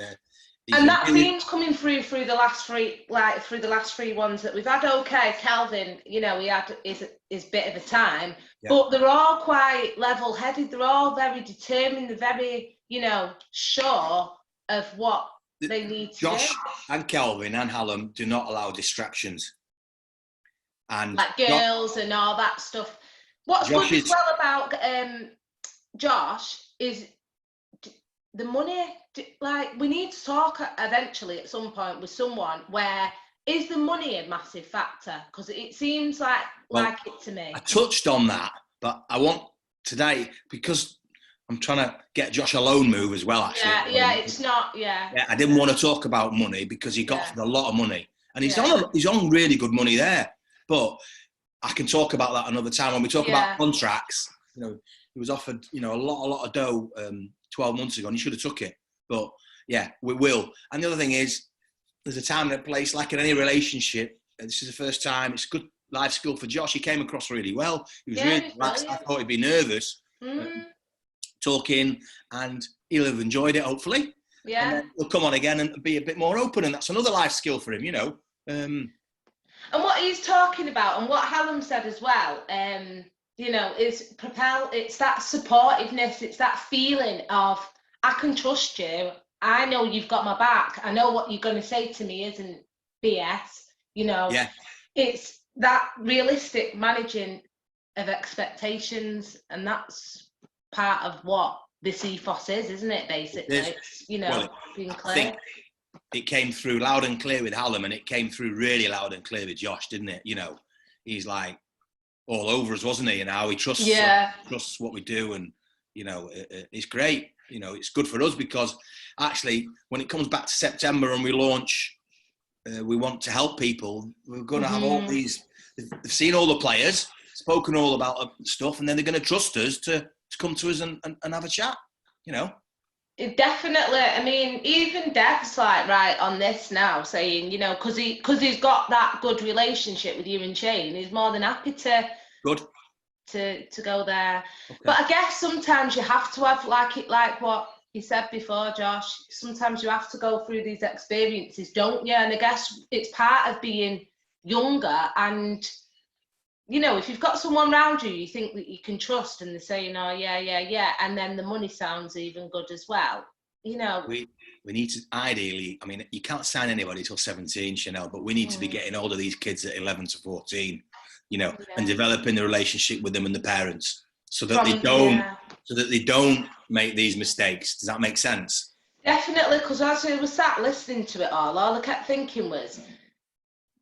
that seems coming through the last three, through the last 3 ones that we've had. Okay, Kelvin, he had his bit of a time, but they're all quite level-headed. They're all very determined. They're very, sure of what they need to do. Josh and Kelvin and Hallam do not allow distractions. And like girls and all that stuff. What's good as well about Josh is the money. Like, we need to talk eventually at some point with someone where is the money a massive factor? Because it seems like it to me. I touched on that, but I want today, because I'm trying to get Josh a loan move as well, actually. Yeah, it's not, yeah. I didn't want to talk about money because he got a lot of money. And he's on really good money there. But I can talk about that another time. When we talk about contracts, he was offered, a lot of dough 12 months ago, and he should have took it. But yeah, we will. And the other thing is, there's a time and a place, like in any relationship. This is the first time. It's a good life skill for Josh. He came across really well. He was really relaxed. I thought he'd be nervous talking, and he'll have enjoyed it, hopefully. Yeah. And then he'll come on again and be a bit more open, and that's another life skill for him, And what he's talking about, and what Hallam said as well, is Propel. It's that supportiveness. It's that feeling of, I can trust you. I know you've got my back. I know what you're going to say to me isn't BS. Yeah. It's that realistic managing of expectations, and that's part of what this ethos is, isn't it? Basically, it's, being clear. I think it came through loud and clear with Hallam, and it came through really loud and clear with Josh, didn't it? He's like all over us, wasn't he? And how he trusts what we do, and it's great. It's good for us because actually, when it comes back to September and we launch, we want to help people. We're going to have all these. They've seen all the players, spoken all about stuff, and then they're going to trust us to come to us and have a chat. Definitely. I mean, even Dev's right on this now, saying, because he's got that good relationship with you and Shane, he's more than happy to go there. Okay. But I guess sometimes you have to have, like what you said before, Josh, sometimes you have to go through these experiences, don't you? And I guess it's part of being younger, and if you've got someone around you you think that you can trust, and they're saying, oh yeah, and then the money sounds even good as well, we need to, ideally, I mean, you can't sign anybody till 17, Chanel, but we need to be getting hold of these kids at 11 to 14, and developing the relationship with them and the parents so that they don't make these mistakes. Does that make sense? Definitely, because as I was sat listening to it all I kept thinking was,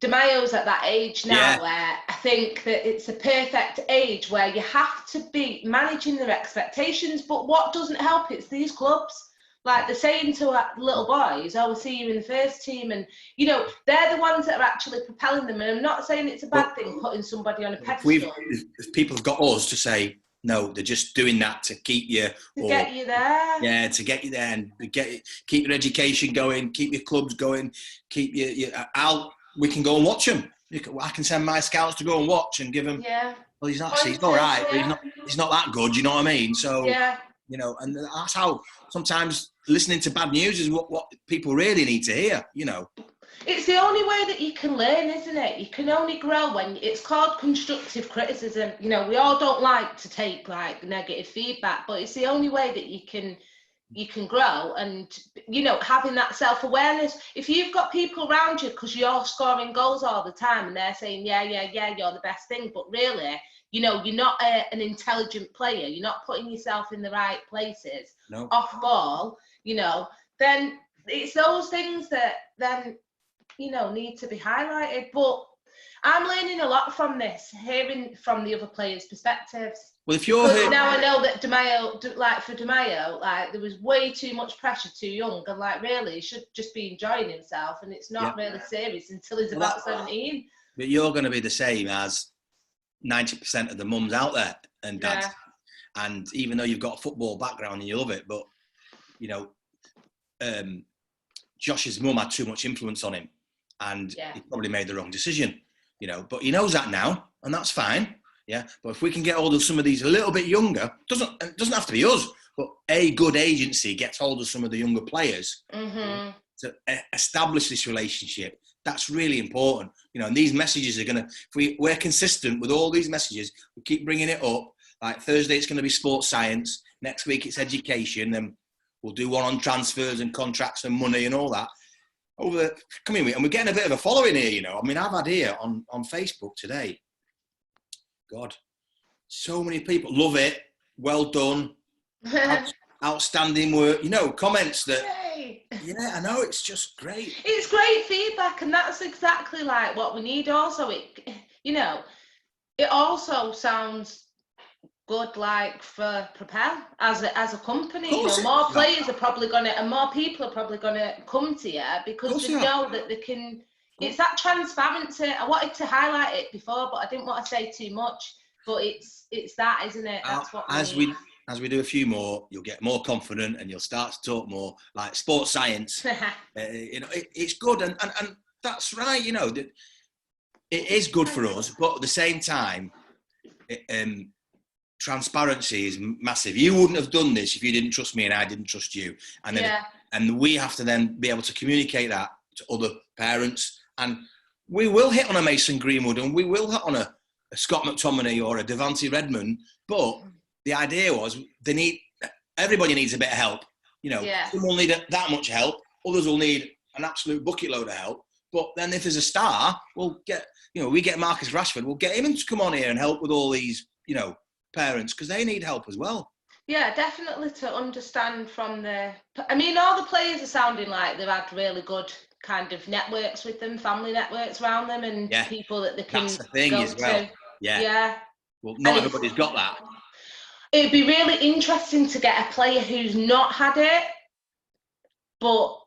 De Mayo's at that age now where I think that it's a perfect age where you have to be managing their expectations, but what doesn't help, it's these clubs. Like they're saying to little boys, "Oh, we'll see you in the first team," and they're the ones that are actually propelling them. And I'm not saying it's a bad thing putting somebody on a pedestal. If people have got us to say no, they're just doing that to keep you, get you there. Yeah, to get you there and keep your education going, keep your clubs going, keep we can go and watch them. I can send my scouts to go and watch and give them. Yeah. Well, he's all right, but he's not that good. You know what I mean? So yeah. And that's how sometimes listening to bad news is what people really need to hear. It's the only way that you can learn, isn't it? You can only grow when it's called constructive criticism. We all don't like to take like negative feedback, but it's the only way that you can grow. And having that self-awareness. If you've got people around you because you're scoring goals all the time and they're saying yeah, you're the best thing, but really you're not an intelligent player, you're not putting yourself in the right places, no. Off ball, then it's those things that then need to be highlighted. But I'm learning a lot from this, hearing from the other players' perspectives. Well, if you're now I know that for Di Maio, there was way too much pressure too young, and really he should just be enjoying himself, and it's not really serious until he's about 17. But you're going to be the same as 90% of the mums out there and dads. Yeah. And even though you've got a football background and you love it, but Josh's mum had too much influence on him, and he probably made the wrong decision. But he knows that now, and that's fine. Yeah, but if we can get hold of some of these a little bit younger, it doesn't have to be us, but a good agency gets hold of some of the younger players to establish this relationship. That's really important, and these messages are going to, if we're consistent with all these messages, we keep bringing it up. Like Thursday, it's going to be sports science. Next week, it's education. Then we'll do one on transfers and contracts and money and all that over the coming week. And we're getting a bit of a following here, I mean, I've had here on Facebook today, God, so many people love it. Well done. Outstanding work. Comments that, I know, it's just great. It's great feedback, and that's exactly like what we need. Also, it also sounds good, like for Propel as a company. More players are probably and more people are probably gonna come to you because they know that they can. It's that transparency. I wanted to highlight it before, but I didn't want to say too much. But it's that, isn't it? That's what as we do a few more, you'll get more confident and you'll start to talk more like sports science. It's good, and that's right. It is good for us, but at the same time, transparency is massive. You wouldn't have done this if you didn't trust me and I didn't trust you, and then and we have to then be able to communicate that to other parents, and we will hit on a Mason Greenwood and we will hit on a Scott McTominay or a Devante Redmond, but the idea was everybody needs a bit of help. Some will need that much help, others will need an absolute bucket load of help. But then if there's a star, we'll get, we get Marcus Rashford, we'll get him to come on here and help with all these, parents, because they need help as well. Yeah, definitely, to understand from all the players are sounding like they've had really good kind of networks with them, family networks around them, and people that they can That's the thing go as well. to. Yeah. Well, not everybody's got that. It'd be really interesting to get a player who's not had it, but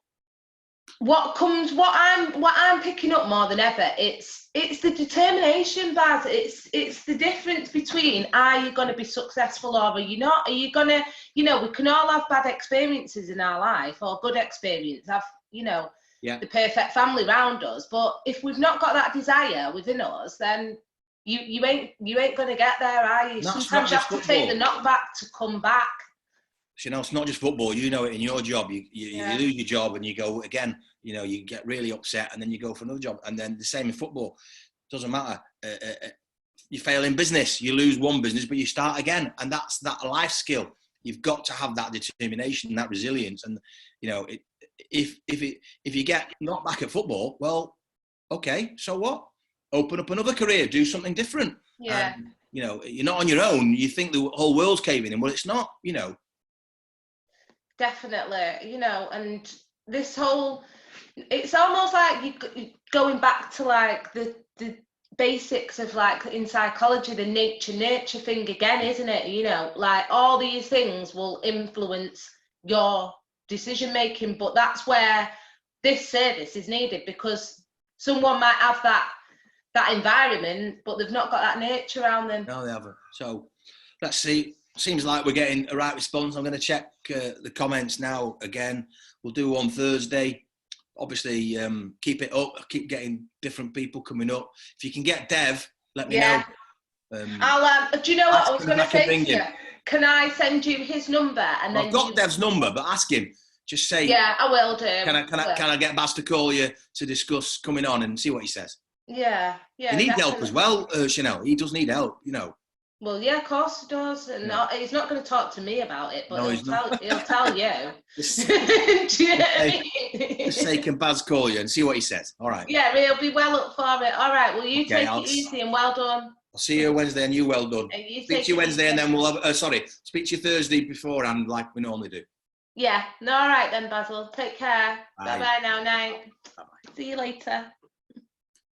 what I'm picking up more than ever, it's the determination, Baz. It's the difference between, are you going to be successful or are you not? Are you going to, we can all have bad experiences in our life or good experience, have, the perfect family around us. But if we've not got that desire within us, then you ain't going to get there, are you? Sometimes you have to take the knockback to come back. It's not just football. You know it in your job. You lose your job and you go again. You get really upset and then you go for another job. And then the same in football. Doesn't matter. You fail in business. You lose one business, but you start again. And that's that life skill. You've got to have that determination, that resilience. And if you get knocked back at football, well, okay, so what? Open up another career. Do something different. Yeah. And, you're not on your own. You think the whole world's caving in. Well, it's not. Definitely, and this whole, it's almost like you going back to like the basics of like in psychology, the nature thing again, isn't it? Like all these things will influence your decision making. But that's where this service is needed, because someone might have that environment, but they've not got that nature around them. No, they haven't. So let's see. Seems like we're getting a right response. I'm going to check the comments now again. We'll do on Thursday. Obviously, keep it up. Keep getting different people coming up. If you can get Dev, let me know. I'll. Do you know what I was going to say to you? Him. Can I send you his number and then? I've got Dev's number, but ask him. Just say. Yeah, I will do. Can I get Baz to call you to discuss coming on and see what he says? Yeah. He needs help as well, Chanel. He does need help, you know. Well, yeah, of course he does. And he's not going to talk to me about it, but he'll tell you. Just say, can Baz call you and see what he says? All right. Yeah, he'll be well up for it. All right, well, you take it easy and well done. I'll see you Wednesday and you well done. Speak to you Wednesday and then we'll have, speak to you Thursday beforehand like we normally do. Yeah, no, all right then, Basil. Take care. Bye. Bye-bye now, night. Bye-bye. See you later.